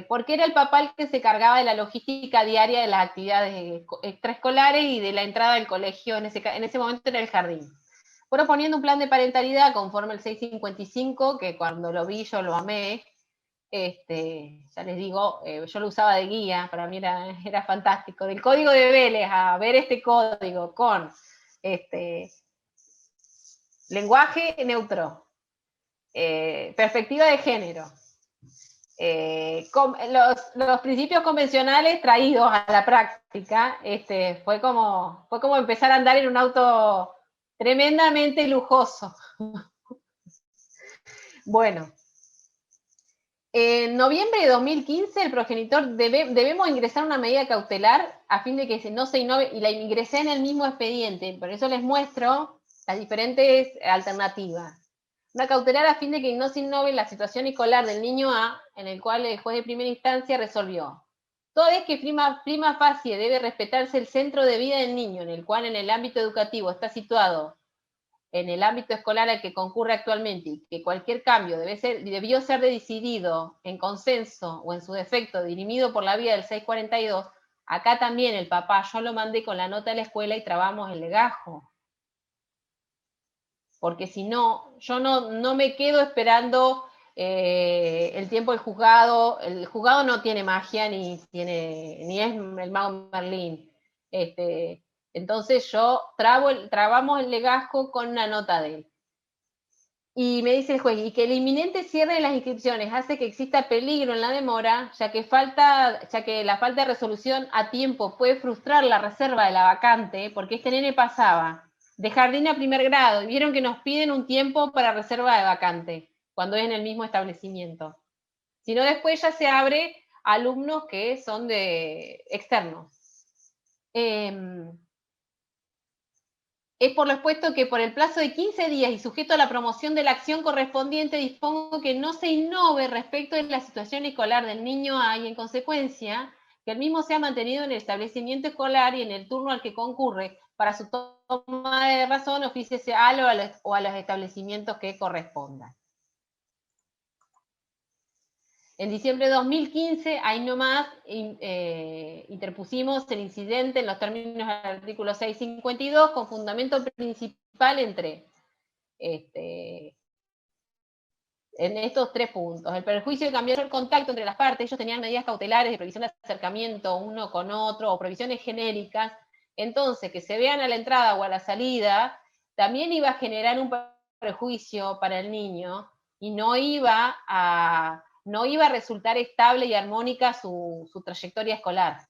porque era el papá el que se cargaba de la logística diaria de las actividades extraescolares y de la entrada al colegio, en ese momento era el jardín. Proponiendo un plan de parentalidad conforme el 655, que cuando lo vi yo lo amé. Ya les digo, yo lo usaba de guía, para mí era fantástico. Del código de Vélez a ver este código con lenguaje neutro, perspectiva de género, los principios convencionales traídos a la práctica, fue como empezar a andar en un auto tremendamente lujoso. Bueno, en noviembre de 2015 el progenitor debemos ingresar una medida cautelar a fin de que no se innove, y la ingresé en el mismo expediente, por eso les muestro las diferentes alternativas. Una cautelar a fin de que no se innove la situación escolar del niño A, en el cual el juez de primera instancia resolvió. Toda vez que prima facie debe respetarse el centro de vida del niño, en el cual en el ámbito educativo está situado en el ámbito escolar al que concurre actualmente, y que cualquier cambio debió ser decidido en consenso o en su defecto dirimido por la vía del 642, acá también el papá yo lo mandé con la nota de la escuela y trabamos el legajo. Porque si no, yo no me quedo esperando el tiempo del juzgado. El juzgado no tiene magia, ni es el mago Merlín. Entonces yo trabamos el legajo con una nota de él. Y me dice el juez, y que el inminente cierre de las inscripciones hace que exista peligro en la demora, ya que la falta de resolución a tiempo puede frustrar la reserva de la vacante, porque este nene pasaba de jardín a primer grado, y vieron que nos piden un tiempo para reserva de vacante, cuando es en el mismo establecimiento. Si no, después ya se abre a alumnos que son externos. Es por lo expuesto que por el plazo de 15 días y sujeto a la promoción de la acción correspondiente, dispongo que no se innove respecto de la situación escolar del niño A, y en consecuencia, que el mismo sea mantenido en el establecimiento escolar y en el turno al que concurre. Para su toma de razón, ofíciese o a los establecimientos que correspondan. En diciembre de 2015, ahí nomás, interpusimos el incidente en los términos del artículo 652 con fundamento principal en estos 3 puntos. El perjuicio de cambiar el contacto entre las partes, ellos tenían medidas cautelares de prohibición de acercamiento uno con otro, o prohibiciones genéricas, entonces que se vean a la entrada o a la salida, también iba a generar un perjuicio para el niño, y no iba a resultar estable y armónica su trayectoria escolar.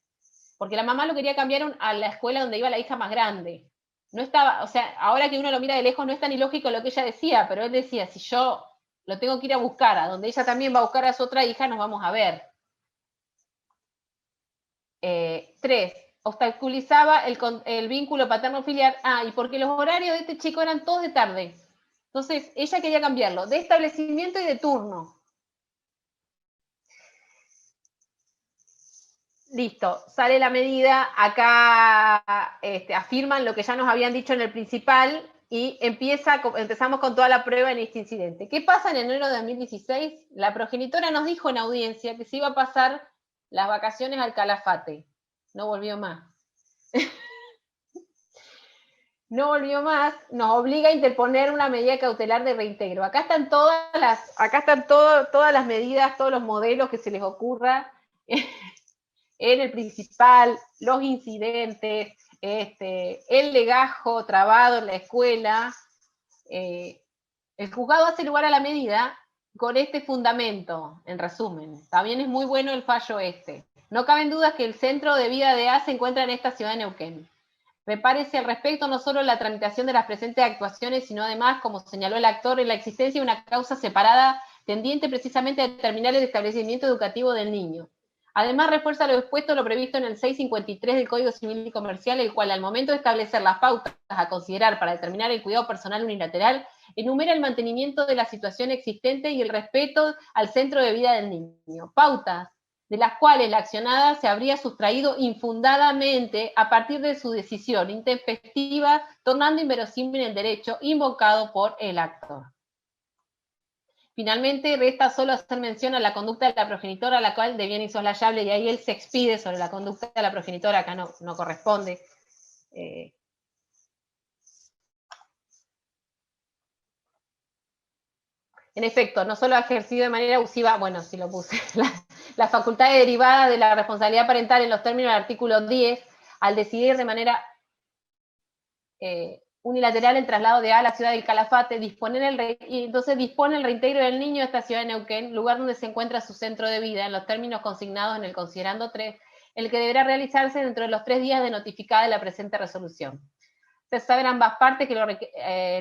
Porque la mamá lo quería cambiar a la escuela donde iba la hija más grande. No estaba, o sea, ahora que uno lo mira de lejos no es tan ilógico lo que ella decía, pero él decía, si yo lo tengo que ir a buscar, a donde ella también va a buscar a su otra hija, nos vamos a ver. 3. Obstaculizaba el vínculo paterno-filial. Y porque los horarios de este chico eran todos de tarde. Entonces, ella quería cambiarlo de establecimiento y de turno. Listo, sale la medida, acá afirman lo que ya nos habían dicho en el principal, y empezamos con toda la prueba en este incidente. ¿Qué pasa en enero de 2016? La progenitora nos dijo en audiencia que se iba a pasar las vacaciones al Calafate. No volvió más. No volvió más, nos obliga a interponer una medida cautelar de reintegro. Acá están todas las medidas, todos los modelos que se les ocurra. En el principal, los incidentes, el legajo trabado en la escuela. El juzgado hace lugar a la medida con este fundamento, en resumen. También es muy bueno el fallo No caben dudas que el centro de vida de A se encuentra en esta ciudad de Neuquén. Prepárese al respecto no solo la tramitación de las presentes actuaciones, sino además, como señaló el actor, en la existencia de una causa separada tendiente precisamente a determinar el establecimiento educativo del niño. Además, refuerza lo expuesto lo previsto en el 653 del Código Civil y Comercial, el cual, al momento de establecer las pautas a considerar para determinar el cuidado personal unilateral, enumera el mantenimiento de la situación existente y el respeto al centro de vida del niño. Pautas de las cuales la accionada se habría sustraído infundadamente a partir de su decisión intempestiva, tornando inverosímil el derecho invocado por el actor. Finalmente, resta solo hacer mención a la conducta de la progenitora, la cual de bien insoslayable, y ahí él se expide sobre la conducta de la progenitora, acá no corresponde. En efecto, no solo ha ejercido de manera abusiva, bueno, sí lo puse, la facultad derivada de la responsabilidad parental en los términos del artículo 10, al decidir de manera unilateral el traslado de A a la ciudad del Calafate, y entonces dispone el reintegro del niño a esta ciudad de Neuquén, lugar donde se encuentra su centro de vida, en los términos consignados en el considerando 3, el que deberá realizarse dentro de los 3 días de notificada de la presente resolución. Se saben ambas partes que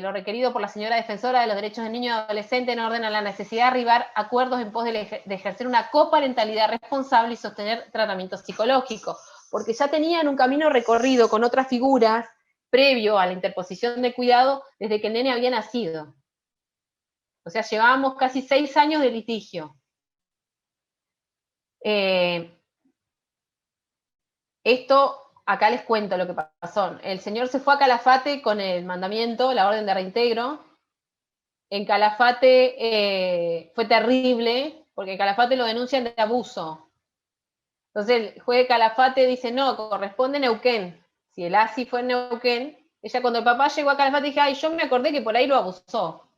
lo requerido por la señora defensora de los derechos del niño y adolescente en orden a la necesidad de arribar a acuerdos en pos de ejercer una coparentalidad responsable y sostener tratamiento psicológico, porque ya tenían un camino recorrido con otras figuras previo a la interposición de cuidado desde que el nene había nacido. O sea, llevábamos casi 6 años de litigio. Esto, acá les cuento lo que pasó. El señor se fue a Calafate con el mandamiento, la orden de reintegro. En Calafate fue terrible, porque en Calafate lo denuncian de abuso. Entonces el juez de Calafate dice, no, corresponde Neuquén. Si el ASI fue en Neuquén, ella cuando el papá llegó a Calafate dije, ay, yo me acordé que por ahí lo abusó.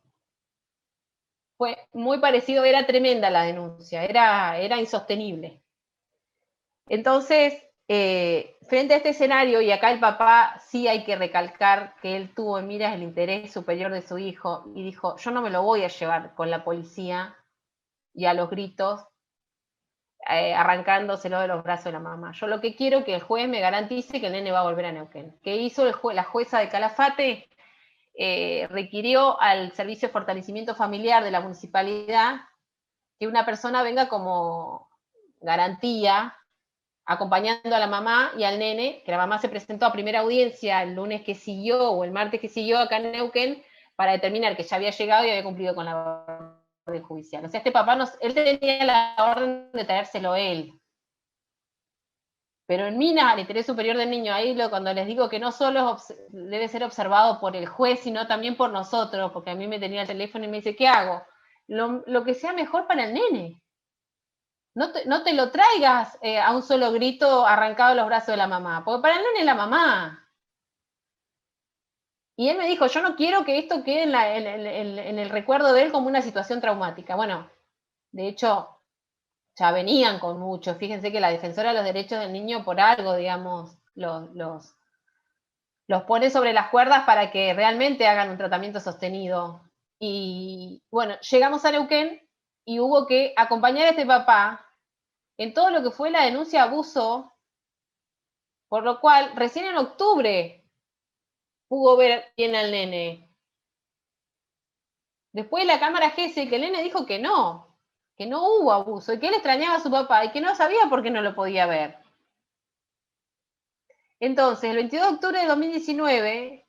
Fue muy parecido, era tremenda la denuncia, era insostenible. Entonces, frente a este escenario, y acá el papá sí hay que recalcar que él tuvo en miras el interés superior de su hijo y dijo, yo no me lo voy a llevar con la policía y a los gritos arrancándoselo de los brazos de la mamá. Yo lo que quiero es que el juez me garantice que el nene va a volver a Neuquén. ¿Qué hizo la jueza de Calafate? Requirió al Servicio de Fortalecimiento Familiar de la municipalidad que una persona venga como garantía acompañando a la mamá y al nene, que la mamá se presentó a primera audiencia el lunes que siguió o el martes que siguió acá en Neuquén para determinar que ya había llegado y había cumplido con la orden judicial. O sea, este papá, él tenía la orden de traérselo él. Pero en minas al interés superior del niño, ahí cuando les digo que no solo debe ser observado por el juez, sino también por nosotros, porque a mí me tenía el teléfono y me dice, ¿qué hago? Lo que sea mejor para el nene. No te lo traigas a un solo grito arrancado de los brazos de la mamá, porque para el nene es la mamá. Y él me dijo, yo no quiero que esto quede en el recuerdo de él como una situación traumática. Bueno, de hecho, ya venían con mucho. Fíjense que la defensora de los derechos del niño por algo, digamos, los pone sobre las cuerdas para que realmente hagan un tratamiento sostenido. Y bueno, llegamos a Neuquén y hubo que acompañar a este papá en todo lo que fue la denuncia de abuso, por lo cual recién en octubre pudo ver bien al nene. Después la cámara GESE, que el nene dijo que no hubo abuso, y que él extrañaba a su papá, y que no sabía por qué no lo podía ver. Entonces, el 22 de octubre de 2019,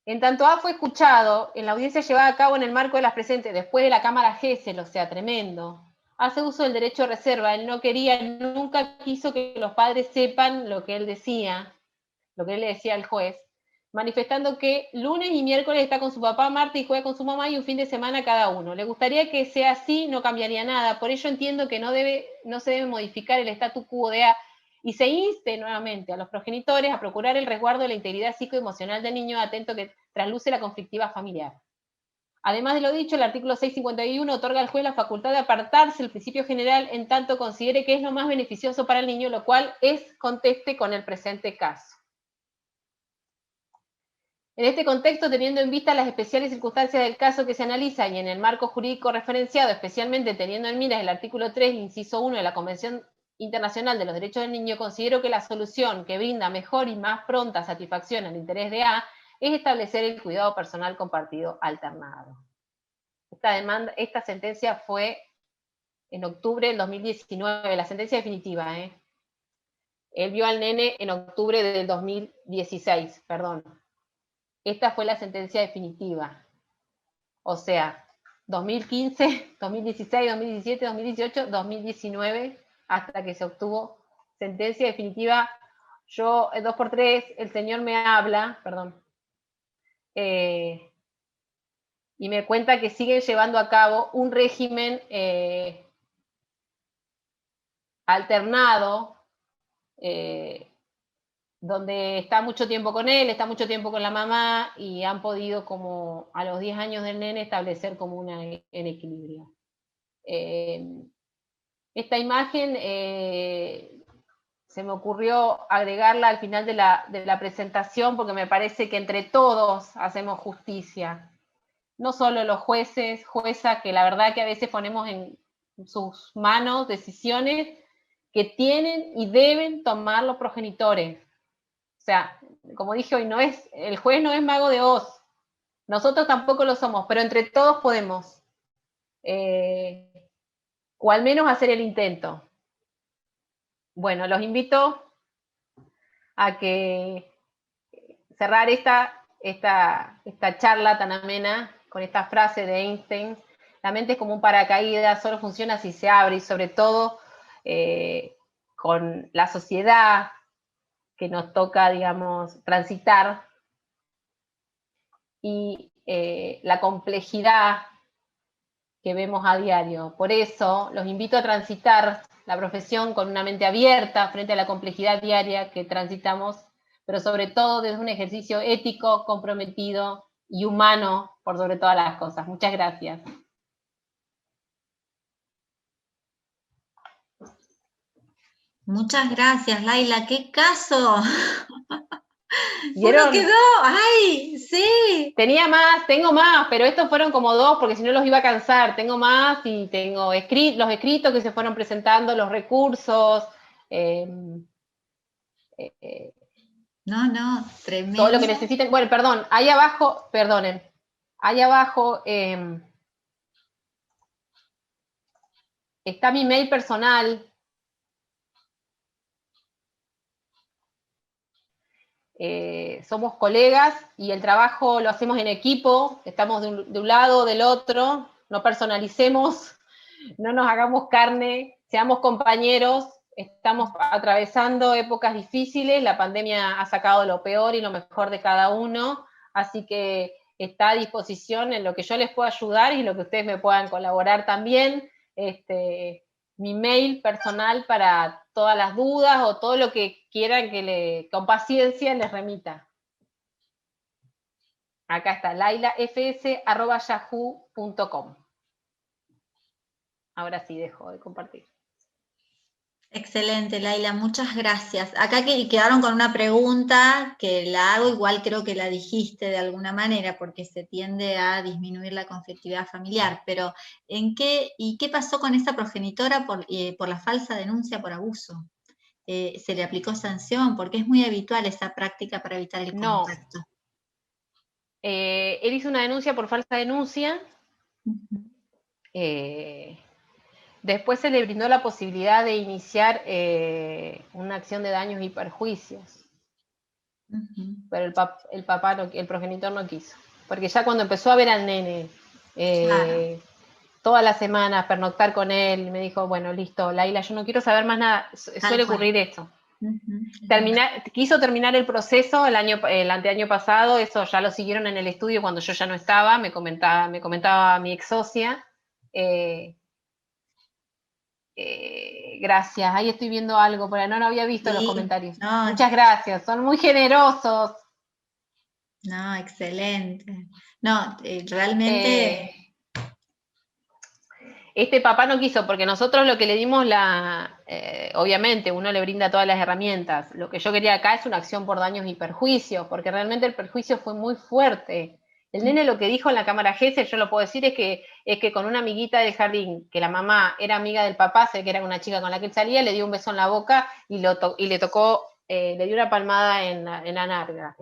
en tanto A fue escuchado, en la audiencia llevada a cabo en el marco de las presentes, después de la cámara GESE, o sea, tremendo, hace uso del derecho de reserva. Él no quería, nunca quiso que los padres sepan lo que él decía, lo que él le decía al juez, manifestando que lunes y miércoles está con su papá, martes y juega con su mamá y un fin de semana cada uno. Le gustaría que sea así, no cambiaría nada. Por ello entiendo que no se debe modificar el statu quo de A y se inste nuevamente a los progenitores a procurar el resguardo de la integridad psicoemocional del niño, atento que trasluce la conflictiva familiar. Además de lo dicho, el artículo 651 otorga al juez la facultad de apartarse del principio general en tanto considere que es lo más beneficioso para el niño, lo cual es conteste con el presente caso. En este contexto, teniendo en vista las especiales circunstancias del caso que se analiza y en el marco jurídico referenciado, especialmente teniendo en miras el artículo 3, inciso 1 de la Convención Internacional de los Derechos del Niño, considero que la solución que brinda mejor y más pronta satisfacción al interés de A es establecer el cuidado personal compartido alternado. Esta sentencia fue en octubre del 2019, la sentencia definitiva. Él vio al nene en octubre del 2016, perdón. Esta fue la sentencia definitiva. O sea, 2015, 2016, 2017, 2018, 2019, hasta que se obtuvo sentencia definitiva. Yo, 2x3, el señor me habla, perdón, y me cuenta que siguen llevando a cabo un régimen alternado, donde está mucho tiempo con él, está mucho tiempo con la mamá, y han podido como a los 10 años del nene establecer como un equilibrio. Esta imagen se me ocurrió agregarla al final de la presentación porque me parece que entre todos hacemos justicia. No solo los jueces, juezas, que la verdad que a veces ponemos en sus manos decisiones que tienen y deben tomar los progenitores. O sea, como dije hoy, el juez no es mago de Oz. Nosotros tampoco lo somos, pero entre todos podemos. O al menos hacer el intento. Bueno, los invito a que cerrar esta charla tan amena con esta frase de Einstein: la mente es como un paracaídas, solo funciona si se abre, y sobre todo con la sociedad que nos toca, digamos, transitar, y la complejidad que vemos a diario. Por eso los invito a transitar la profesión con una mente abierta frente a la complejidad diaria que transitamos, pero sobre todo desde un ejercicio ético, comprometido y humano por sobre todas las cosas. Muchas gracias. Muchas gracias, Laila. ¡Qué caso! ¿Vieron? Uno quedó, ¡ay! Sí. Tengo más, pero estos fueron como 2, porque si no los iba a cansar. Tengo más y tengo los escritos que se fueron presentando, los recursos, No, todo lo que tremendo. necesiten. Bueno, perdón, ahí abajo, perdonen, ahí abajo está mi mail personal. Somos colegas y el trabajo lo hacemos en equipo, estamos de un lado o del otro, no personalicemos, no nos hagamos carne, seamos compañeros. Estamos atravesando épocas difíciles, la pandemia ha sacado lo peor y lo mejor de cada uno, así que está a disposición en lo que yo les pueda ayudar y lo que ustedes me puedan colaborar también. Mi mail personal para todas las dudas o todo lo que quieran que con paciencia les remita. Acá está, lailafs@yahoo.com. Ahora sí dejo de compartir. Excelente, Laila, muchas gracias. Acá quedaron con una pregunta que la hago, igual creo que la dijiste de alguna manera, porque se tiende a disminuir la conflictividad familiar, pero ¿qué pasó con esa progenitora por la falsa denuncia por abuso? ¿Se le aplicó sanción? Porque es muy habitual esa práctica para evitar el contacto. Él hizo una denuncia por falsa denuncia. Después se le brindó la posibilidad de iniciar una acción de daños y perjuicios. Pero el progenitor no quiso. Porque ya cuando empezó a ver al nene todas las semanas, pernoctar con él, me dijo, bueno, listo, Laila, yo no quiero saber más nada. Suele ocurrir esto. Quiso terminar el proceso el anteaño pasado, eso ya lo siguieron en el estudio cuando yo ya no estaba, me comentaba mi ex socia. Gracias, ahí estoy viendo algo, pero no había visto los comentarios. No, muchas gracias, son muy generosos. No, excelente. No, realmente... Este papá no quiso, porque nosotros lo que le dimos obviamente uno le brinda todas las herramientas. Lo que yo quería acá es una acción por daños y perjuicios, porque realmente el perjuicio fue muy fuerte. El nene lo que dijo en la cámara GESEL, yo lo puedo decir, es que con una amiguita del jardín, que la mamá era amiga del papá, sé que era una chica con la que él salía, le dio un beso en la boca y le tocó, le dio una palmada en la nalga.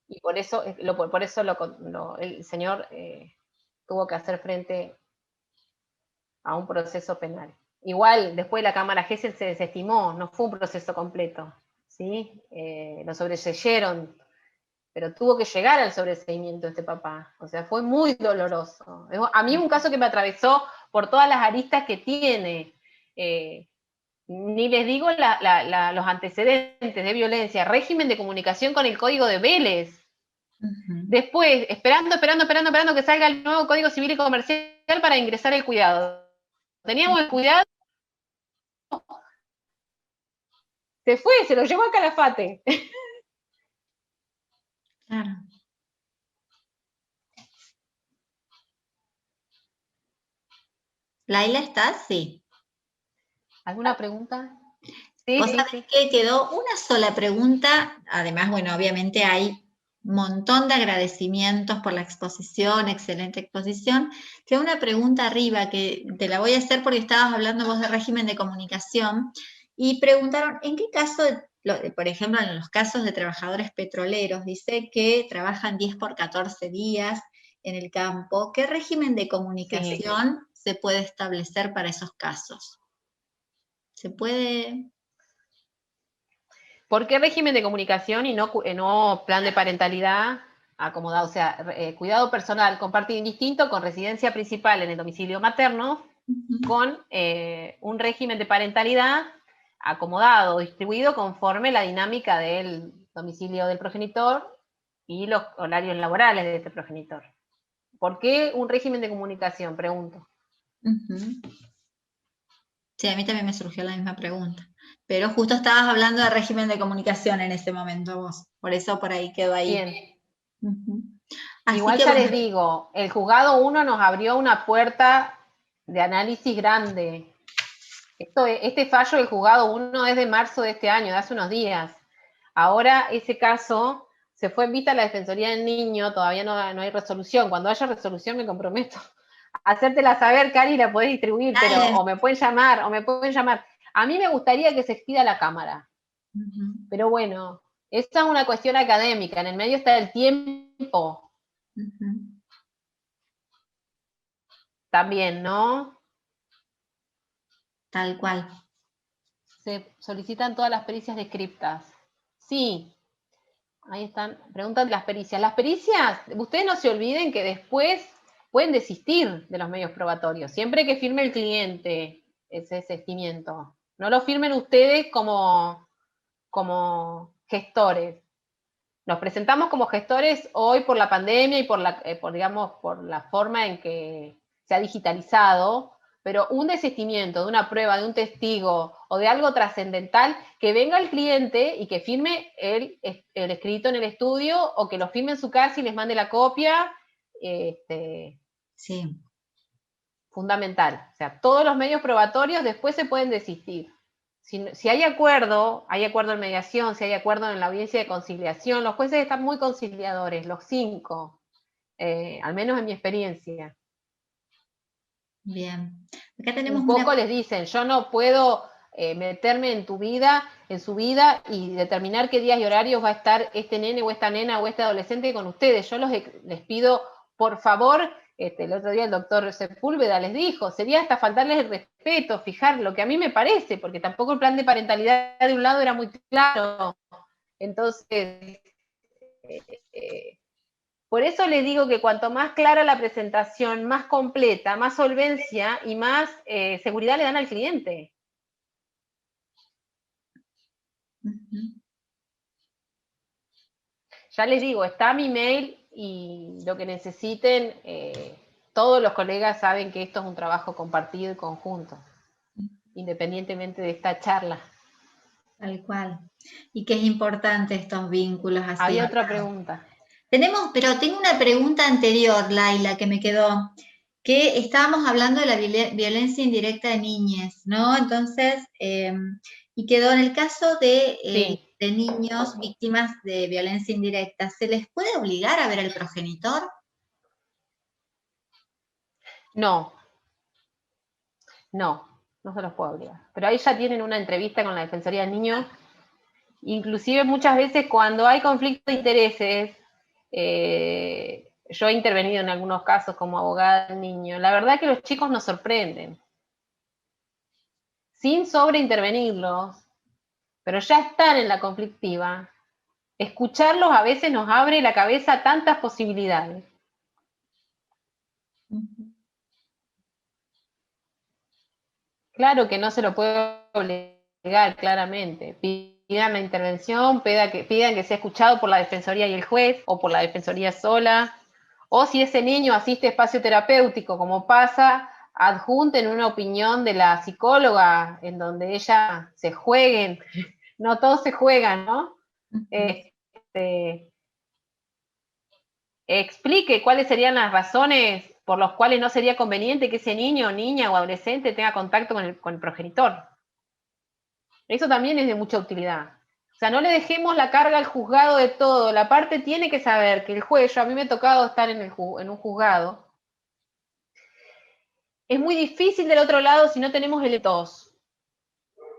Y por eso el señor tuvo que hacer frente a un proceso penal. Igual, después la Cámara GESEL se desestimó, no fue un proceso completo, ¿sí? Lo sobreseyeron, pero tuvo que llegar al sobreseimiento este papá. O sea, fue muy doloroso. A mí es un caso que me atravesó por todas las aristas que tiene. Ni les digo los antecedentes de violencia, régimen de comunicación con el Código de Vélez. Después, esperando que salga el nuevo Código Civil y Comercial para ingresar el cuidado. Teníamos el cuidado, se fue, se lo llevó a Calafate. Claro. Laila, ¿estás? Sí. ¿Alguna pregunta? Sí, Vos sí, sabés sí. que quedó una sola pregunta, además, bueno, obviamente hay un montón de agradecimientos por la exposición, excelente exposición. Quedó una pregunta arriba que te la voy a hacer porque estabas hablando vos de régimen de comunicación y preguntaron, ¿en qué caso, por ejemplo, en los casos de trabajadores petroleros, dice que trabajan 10 por 14 días en el campo, ¿qué régimen de Sí. comunicación se puede establecer para esos casos? ¿Se puede? ¿Por qué régimen de comunicación y no plan de parentalidad acomodado? O sea, cuidado personal compartido indistinto con residencia principal en el domicilio materno, con un régimen de parentalidad acomodado, distribuido conforme la dinámica del domicilio del progenitor y los horarios laborales de este progenitor. ¿Por qué un régimen de comunicación? Pregunto. Sí, a mí también me surgió la misma pregunta. Pero justo estabas hablando de régimen de comunicación en ese momento vos. Por eso por ahí quedó ahí. Bien. Así Igual que ya bueno. les digo, el juzgado 1 nos abrió una puerta de análisis grande. Este fallo del juzgado 1 es de marzo de este año, de hace unos días. Ahora ese caso se fue en vista a la Defensoría del Niño, todavía no hay resolución. Cuando haya resolución me comprometo a hacértela saber, Cari, la podés distribuir, pero o me pueden llamar. A mí me gustaría que se expida la Cámara. Pero bueno, esta es una cuestión académica, en el medio está el tiempo. También, ¿no? Tal cual. Se solicitan todas las pericias descriptas. Sí, ahí están. Preguntan de las pericias. Las pericias, ustedes no se olviden que después pueden desistir de los medios probatorios, siempre que firme el cliente ese desistimiento. No lo firmen ustedes como gestores. Nos presentamos como gestores hoy por la pandemia y por la forma en que se ha digitalizado, pero un desistimiento de una prueba, de un testigo o de algo trascendental, que venga el cliente y que firme el escrito en el estudio o que lo firme en su casa y les mande la copia, sí. Fundamental. O sea, todos los medios probatorios después se pueden desistir. Si hay acuerdo en mediación, si hay acuerdo en la audiencia de conciliación, los jueces están muy conciliadores, los 5, al menos en mi experiencia. Bien. Acá tenemos Un poco les dicen, yo no puedo meterme en su vida y determinar qué días y horarios va a estar este nene o esta nena o este adolescente con ustedes. Yo les pido, por favor, el otro día el doctor Sepúlveda les dijo, sería hasta faltarles el respeto, fijar lo que a mí me parece, porque tampoco el plan de parentalidad de un lado era muy claro. Entonces, por eso les digo que cuanto más clara la presentación, más completa, más solvencia y más seguridad le dan al cliente. Ya les digo, está mi mail y lo que necesiten, todos los colegas saben que esto es un trabajo compartido y conjunto, independientemente de esta charla. Tal cual. Y que es importante estos vínculos así. Había otra pregunta. Pero tengo una pregunta anterior, Laila, que me quedó, que estábamos hablando de la violencia indirecta de niñas, ¿no? Entonces, y quedó en el caso Sí. de niños víctimas de violencia indirecta, ¿se les puede obligar a ver al progenitor? No se los puedo obligar. Pero ahí ya tienen una entrevista con la Defensoría del Niño. Inclusive muchas veces cuando hay conflicto de intereses, yo he intervenido en algunos casos como abogada del niño, la verdad que los chicos nos sorprenden. Sin sobreintervenirlos, pero ya están en la conflictiva, escucharlos a veces nos abre la cabeza a tantas posibilidades. Claro que no se lo puede obligar, claramente. Pidan la intervención, pidan que sea escuchado por la Defensoría y el juez, o por la Defensoría sola, o si ese niño asiste a espacio terapéutico, como pasa, adjunten una opinión de la psicóloga, en donde ella se jueguen, no todos se juegan, ¿no? Explique cuáles serían las razones por las cuales no sería conveniente que ese niño, niña o adolescente tenga contacto con el progenitor. Eso también es de mucha utilidad. O sea, no le dejemos la carga al juzgado de todo. La parte tiene que saber que el juez, a mí me ha tocado estar en un juzgado, es muy difícil del otro lado si no tenemos elementos.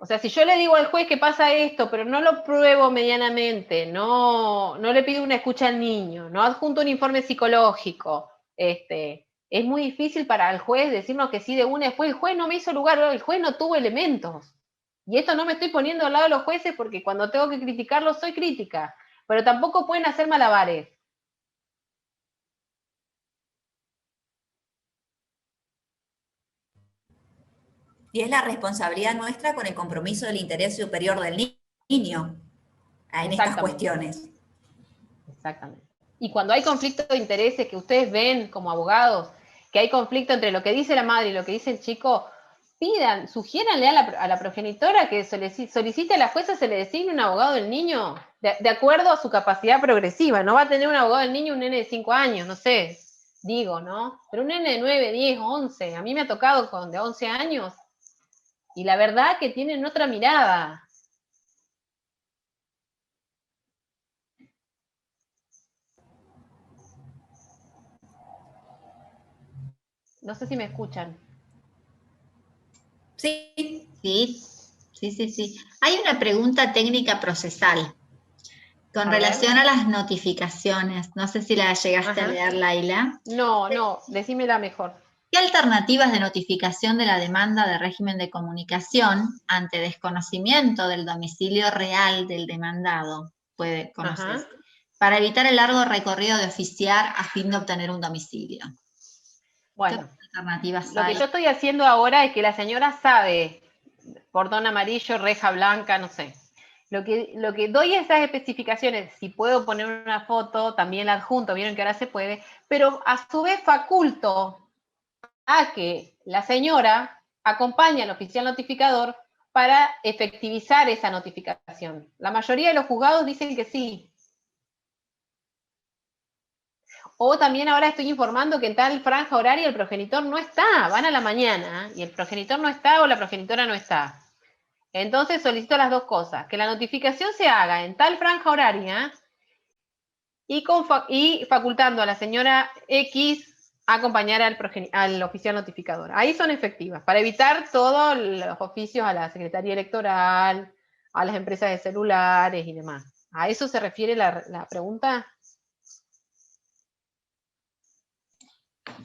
O sea, si yo le digo al juez que pasa esto, pero no lo pruebo medianamente, no le pido una escucha al niño, no adjunto un informe psicológico, es muy difícil para el juez decirnos que sí de una, después el juez no me hizo lugar, el juez no tuvo elementos. Y esto no me estoy poniendo al lado de los jueces porque cuando tengo que criticarlos soy crítica, pero tampoco pueden hacer malabares. Y es la responsabilidad nuestra con el compromiso del interés superior del niño en estas cuestiones. Exactamente. Y cuando hay conflicto de intereses que ustedes ven como abogados, que hay conflicto entre lo que dice la madre y lo que dice el chico, sugiéranle a la progenitora que solicite a la jueza se le designe un abogado del niño de acuerdo a su capacidad progresiva. No va a tener un abogado del niño un nene de 5 años, no sé, digo, ¿no? Pero un nene de 9, 10, 11, a mí me ha tocado con de 11 años, y la verdad que tienen otra mirada. No sé si me escuchan. Sí. Sí. Hay una pregunta técnica procesal con relación a las notificaciones. No sé si la llegaste a leer, Laila. No, decímela mejor. ¿Qué alternativas de notificación de la demanda de régimen de comunicación ante desconocimiento del domicilio real del demandado puede conocerse para evitar el largo recorrido de oficiar a fin de obtener un domicilio? Bueno, ¿qué alternativas lo hay? que yo estoy haciendo ahora es que la señora sabe, cordón amarillo, reja blanca, no sé. Lo que doy esas especificaciones, si puedo poner una foto, también la adjunto, vieron que ahora se puede, pero a su vez faculto a que la señora acompañe al oficial notificador para efectivizar esa notificación. La mayoría de los juzgados dicen que sí. O también ahora estoy informando que en tal franja horaria el progenitor no está, van a la mañana y el progenitor no está o la progenitora no está. Entonces solicito las dos cosas, que la notificación se haga en tal franja horaria y facultando a la señora X a acompañar al oficial notificador. Ahí son efectivas, para evitar todos los oficios a la Secretaría Electoral, a las empresas de celulares y demás. ¿A eso se refiere la pregunta?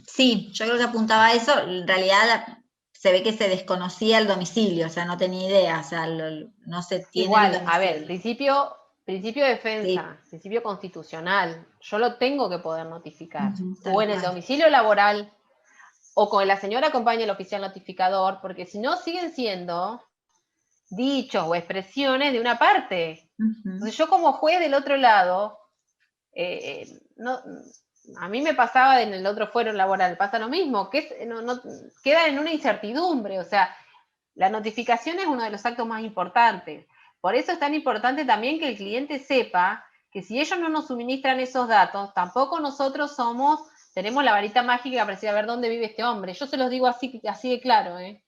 Sí, yo creo que apuntaba a eso. En realidad se ve que se desconocía el domicilio, o sea, no tenía idea, o sea, no se tiene igual, el domicilio. a ver, principio de defensa, sí. Principio constitucional, yo lo tengo que poder notificar. O en el domicilio laboral, o con la señora acompaña el oficial notificador, porque si no siguen siendo dichos o expresiones de una parte. Entonces yo como juez del otro lado, a mí me pasaba en el otro fuero laboral, pasa lo mismo, que queda en una incertidumbre, o sea, la notificación es uno de los actos más importantes. Por eso es tan importante también que el cliente sepa que si ellos no nos suministran esos datos, tampoco nosotros tenemos la varita mágica para decir a ver dónde vive este hombre. Yo se los digo así de claro, ¿eh?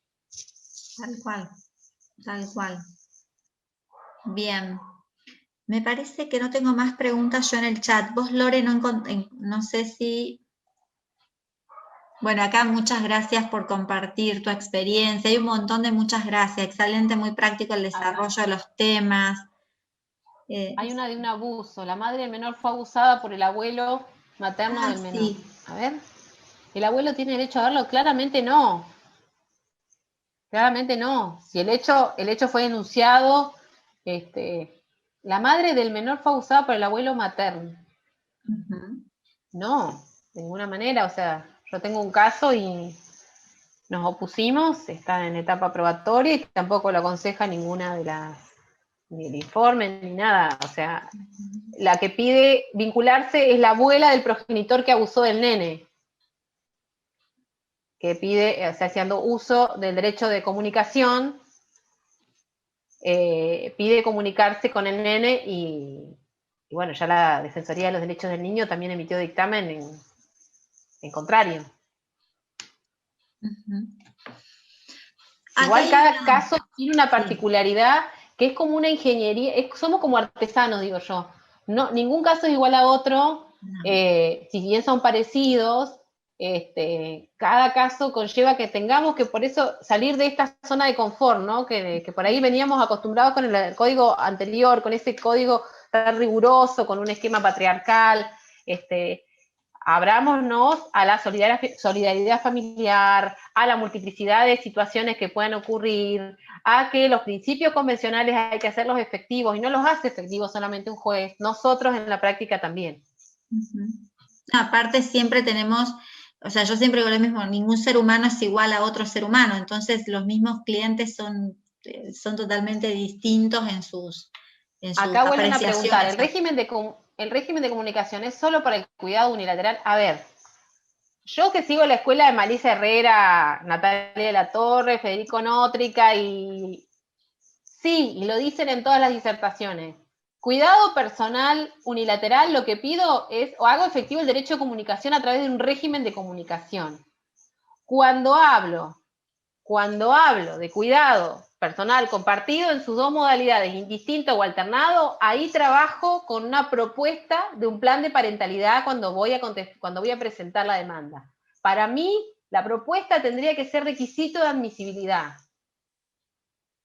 Tal cual. Bien. Me parece que no tengo más preguntas yo en el chat. Vos, Lore, no sé si... Bueno, acá muchas gracias por compartir tu experiencia. Hay un montón de muchas gracias. Excelente, muy práctico el desarrollo de los temas. Hay una de un abuso. La madre del menor fue abusada por el abuelo materno del menor. Sí. A ver. ¿El abuelo tiene derecho a verlo? Claramente no. Claramente no. Si el hecho fue denunciado, la madre del menor fue abusada por el abuelo materno. No, de ninguna manera. O sea, yo tengo un caso y nos opusimos, está en etapa probatoria y tampoco lo aconseja ninguna de ni el informe ni nada. O sea, la que pide vincularse es la abuela del progenitor que abusó del nene, que pide, o sea, haciendo uso del derecho de comunicación, pide comunicarse con el nene y bueno, ya la Defensoría de los Derechos del Niño también emitió dictamen en contrario. Igual cada caso tiene una particularidad que es como una ingeniería, somos como artesanos, digo yo. No, ningún caso es igual a otro, No. si bien son parecidos, cada caso conlleva que tengamos que por eso salir de esta zona de confort, ¿no? Que por ahí veníamos acostumbrados con el código anterior, con ese código tan riguroso, con un esquema patriarcal, abrámonos a la solidaridad familiar, a la multiplicidad de situaciones que puedan ocurrir, a que los principios convencionales hay que hacerlos efectivos, y no los hace efectivos solamente un juez, nosotros en la práctica también. Aparte siempre tenemos, o sea, yo siempre digo lo mismo, ningún ser humano es igual a otro ser humano, entonces los mismos clientes son totalmente distintos en sus Acá vuelven a preguntar, apreciaciones. ¿el régimen de comunicación es solo para el cuidado unilateral? A ver, yo que sigo la escuela de Marisa Herrera, Natalia de la Torre, Federico Nótrica, y sí, y lo dicen en todas las disertaciones. Cuidado personal unilateral, lo que pido es, o hago efectivo el derecho de comunicación a través de un régimen de comunicación. Cuando hablo de cuidado personal compartido en sus dos modalidades, indistinto o alternado, ahí trabajo con una propuesta de un plan de parentalidad cuando voy a presentar la demanda. Para mí, la propuesta tendría que ser requisito de admisibilidad.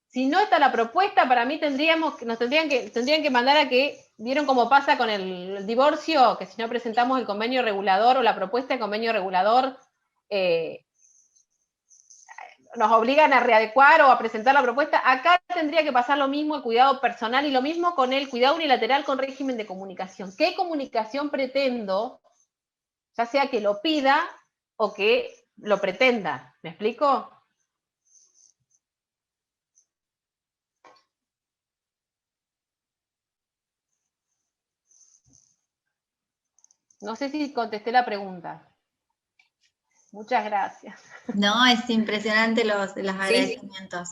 Si no está la propuesta, para mí tendrían que mandar a que, ¿vieron cómo pasa con el divorcio? Que si no presentamos el convenio regulador o la propuesta de convenio regulador, nos obligan a readecuar o a presentar la propuesta. Acá tendría que pasar lo mismo el cuidado personal y lo mismo con el cuidado unilateral con régimen de comunicación. ¿Qué comunicación pretendo? Ya sea que lo pida o que lo pretenda. ¿Me explico? No sé si contesté la pregunta. Muchas gracias. No, es impresionante los agradecimientos.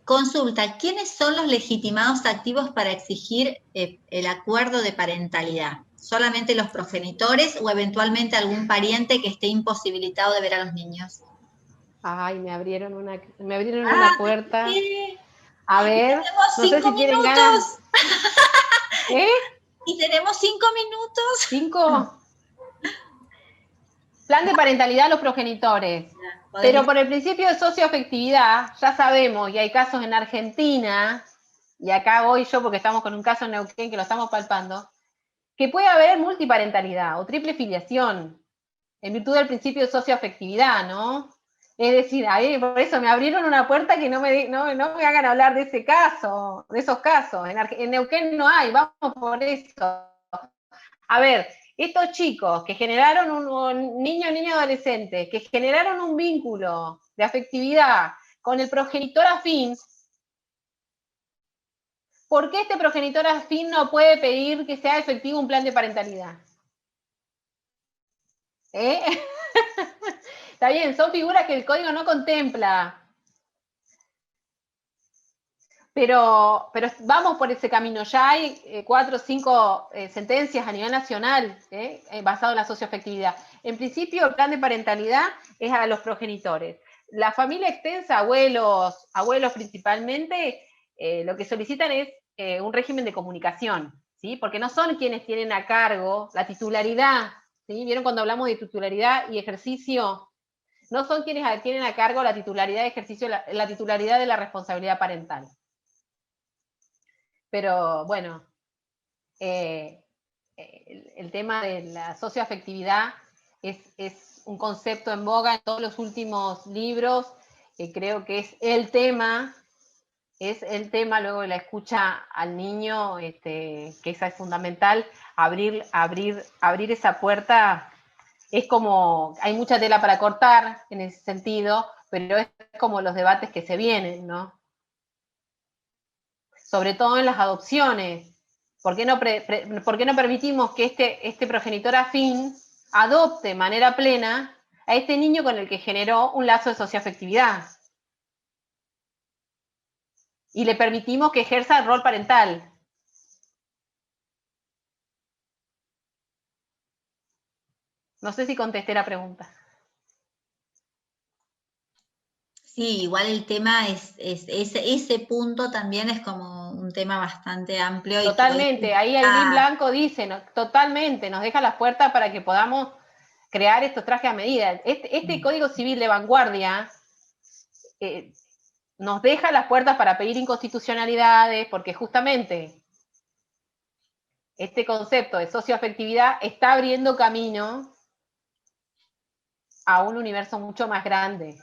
Consulta, ¿quiénes son los legitimados activos para exigir el acuerdo de parentalidad? ¿Solamente los progenitores o eventualmente algún pariente que esté imposibilitado de ver a los niños? Ay, me abrieron una puerta. Sí. A ver, Tenemos no sé 5 si tienen minutos. ganas. ¿Eh? Y tenemos 5 minutos. ¿5? Plan de parentalidad a los progenitores. Pero por el principio de socioafectividad, ya sabemos, y hay casos en Argentina, y acá voy yo porque estamos con un caso en Neuquén que lo estamos palpando, que puede haber multiparentalidad o triple filiación, en virtud del principio de socioafectividad, ¿no? Es decir, ahí, por eso me abrieron una puerta que no me hagan hablar de ese caso, de esos casos. En Neuquén no hay, vamos por eso. A ver, estos chicos que generaron un niño adolescente, que generaron un vínculo de afectividad con el progenitor afín, ¿por qué este progenitor afín no puede pedir que sea efectivo un plan de parentalidad? Está bien, son figuras que el código no contempla. Pero vamos por ese camino. Ya hay 4 o 5 sentencias a nivel nacional basado en la socioafectividad. En principio, el plan de parentalidad es a los progenitores. La familia extensa, abuelos principalmente, lo que solicitan es un régimen de comunicación, ¿sí? Porque no son quienes tienen a cargo la titularidad, ¿sí? ¿Vieron cuando hablamos de titularidad y ejercicio? No son quienes tienen a cargo la titularidad de ejercicio, la titularidad de la responsabilidad parental. Pero bueno, el tema de la socioafectividad es un concepto en boga en todos los últimos libros, creo que es el tema luego de la escucha al niño, que esa es fundamental, abrir esa puerta. Es como, hay mucha tela para cortar en ese sentido, pero es como los debates que se vienen, ¿no? Sobre todo en las adopciones. ¿Por qué no permitimos que este progenitor afín adopte de manera plena a este niño con el que generó un lazo de socioafectividad? Y le permitimos que ejerza el rol parental. No sé si contesté la pregunta. Sí, igual el tema ese punto también es como un tema bastante amplio y que hoy Totalmente, ahí Aileen Blanco dice, totalmente, nos deja las puertas para que podamos crear estos trajes a medida. Este Código Civil de vanguardia nos deja las puertas para pedir inconstitucionalidades, porque justamente este concepto de socioafectividad está abriendo camino a un universo mucho más grande.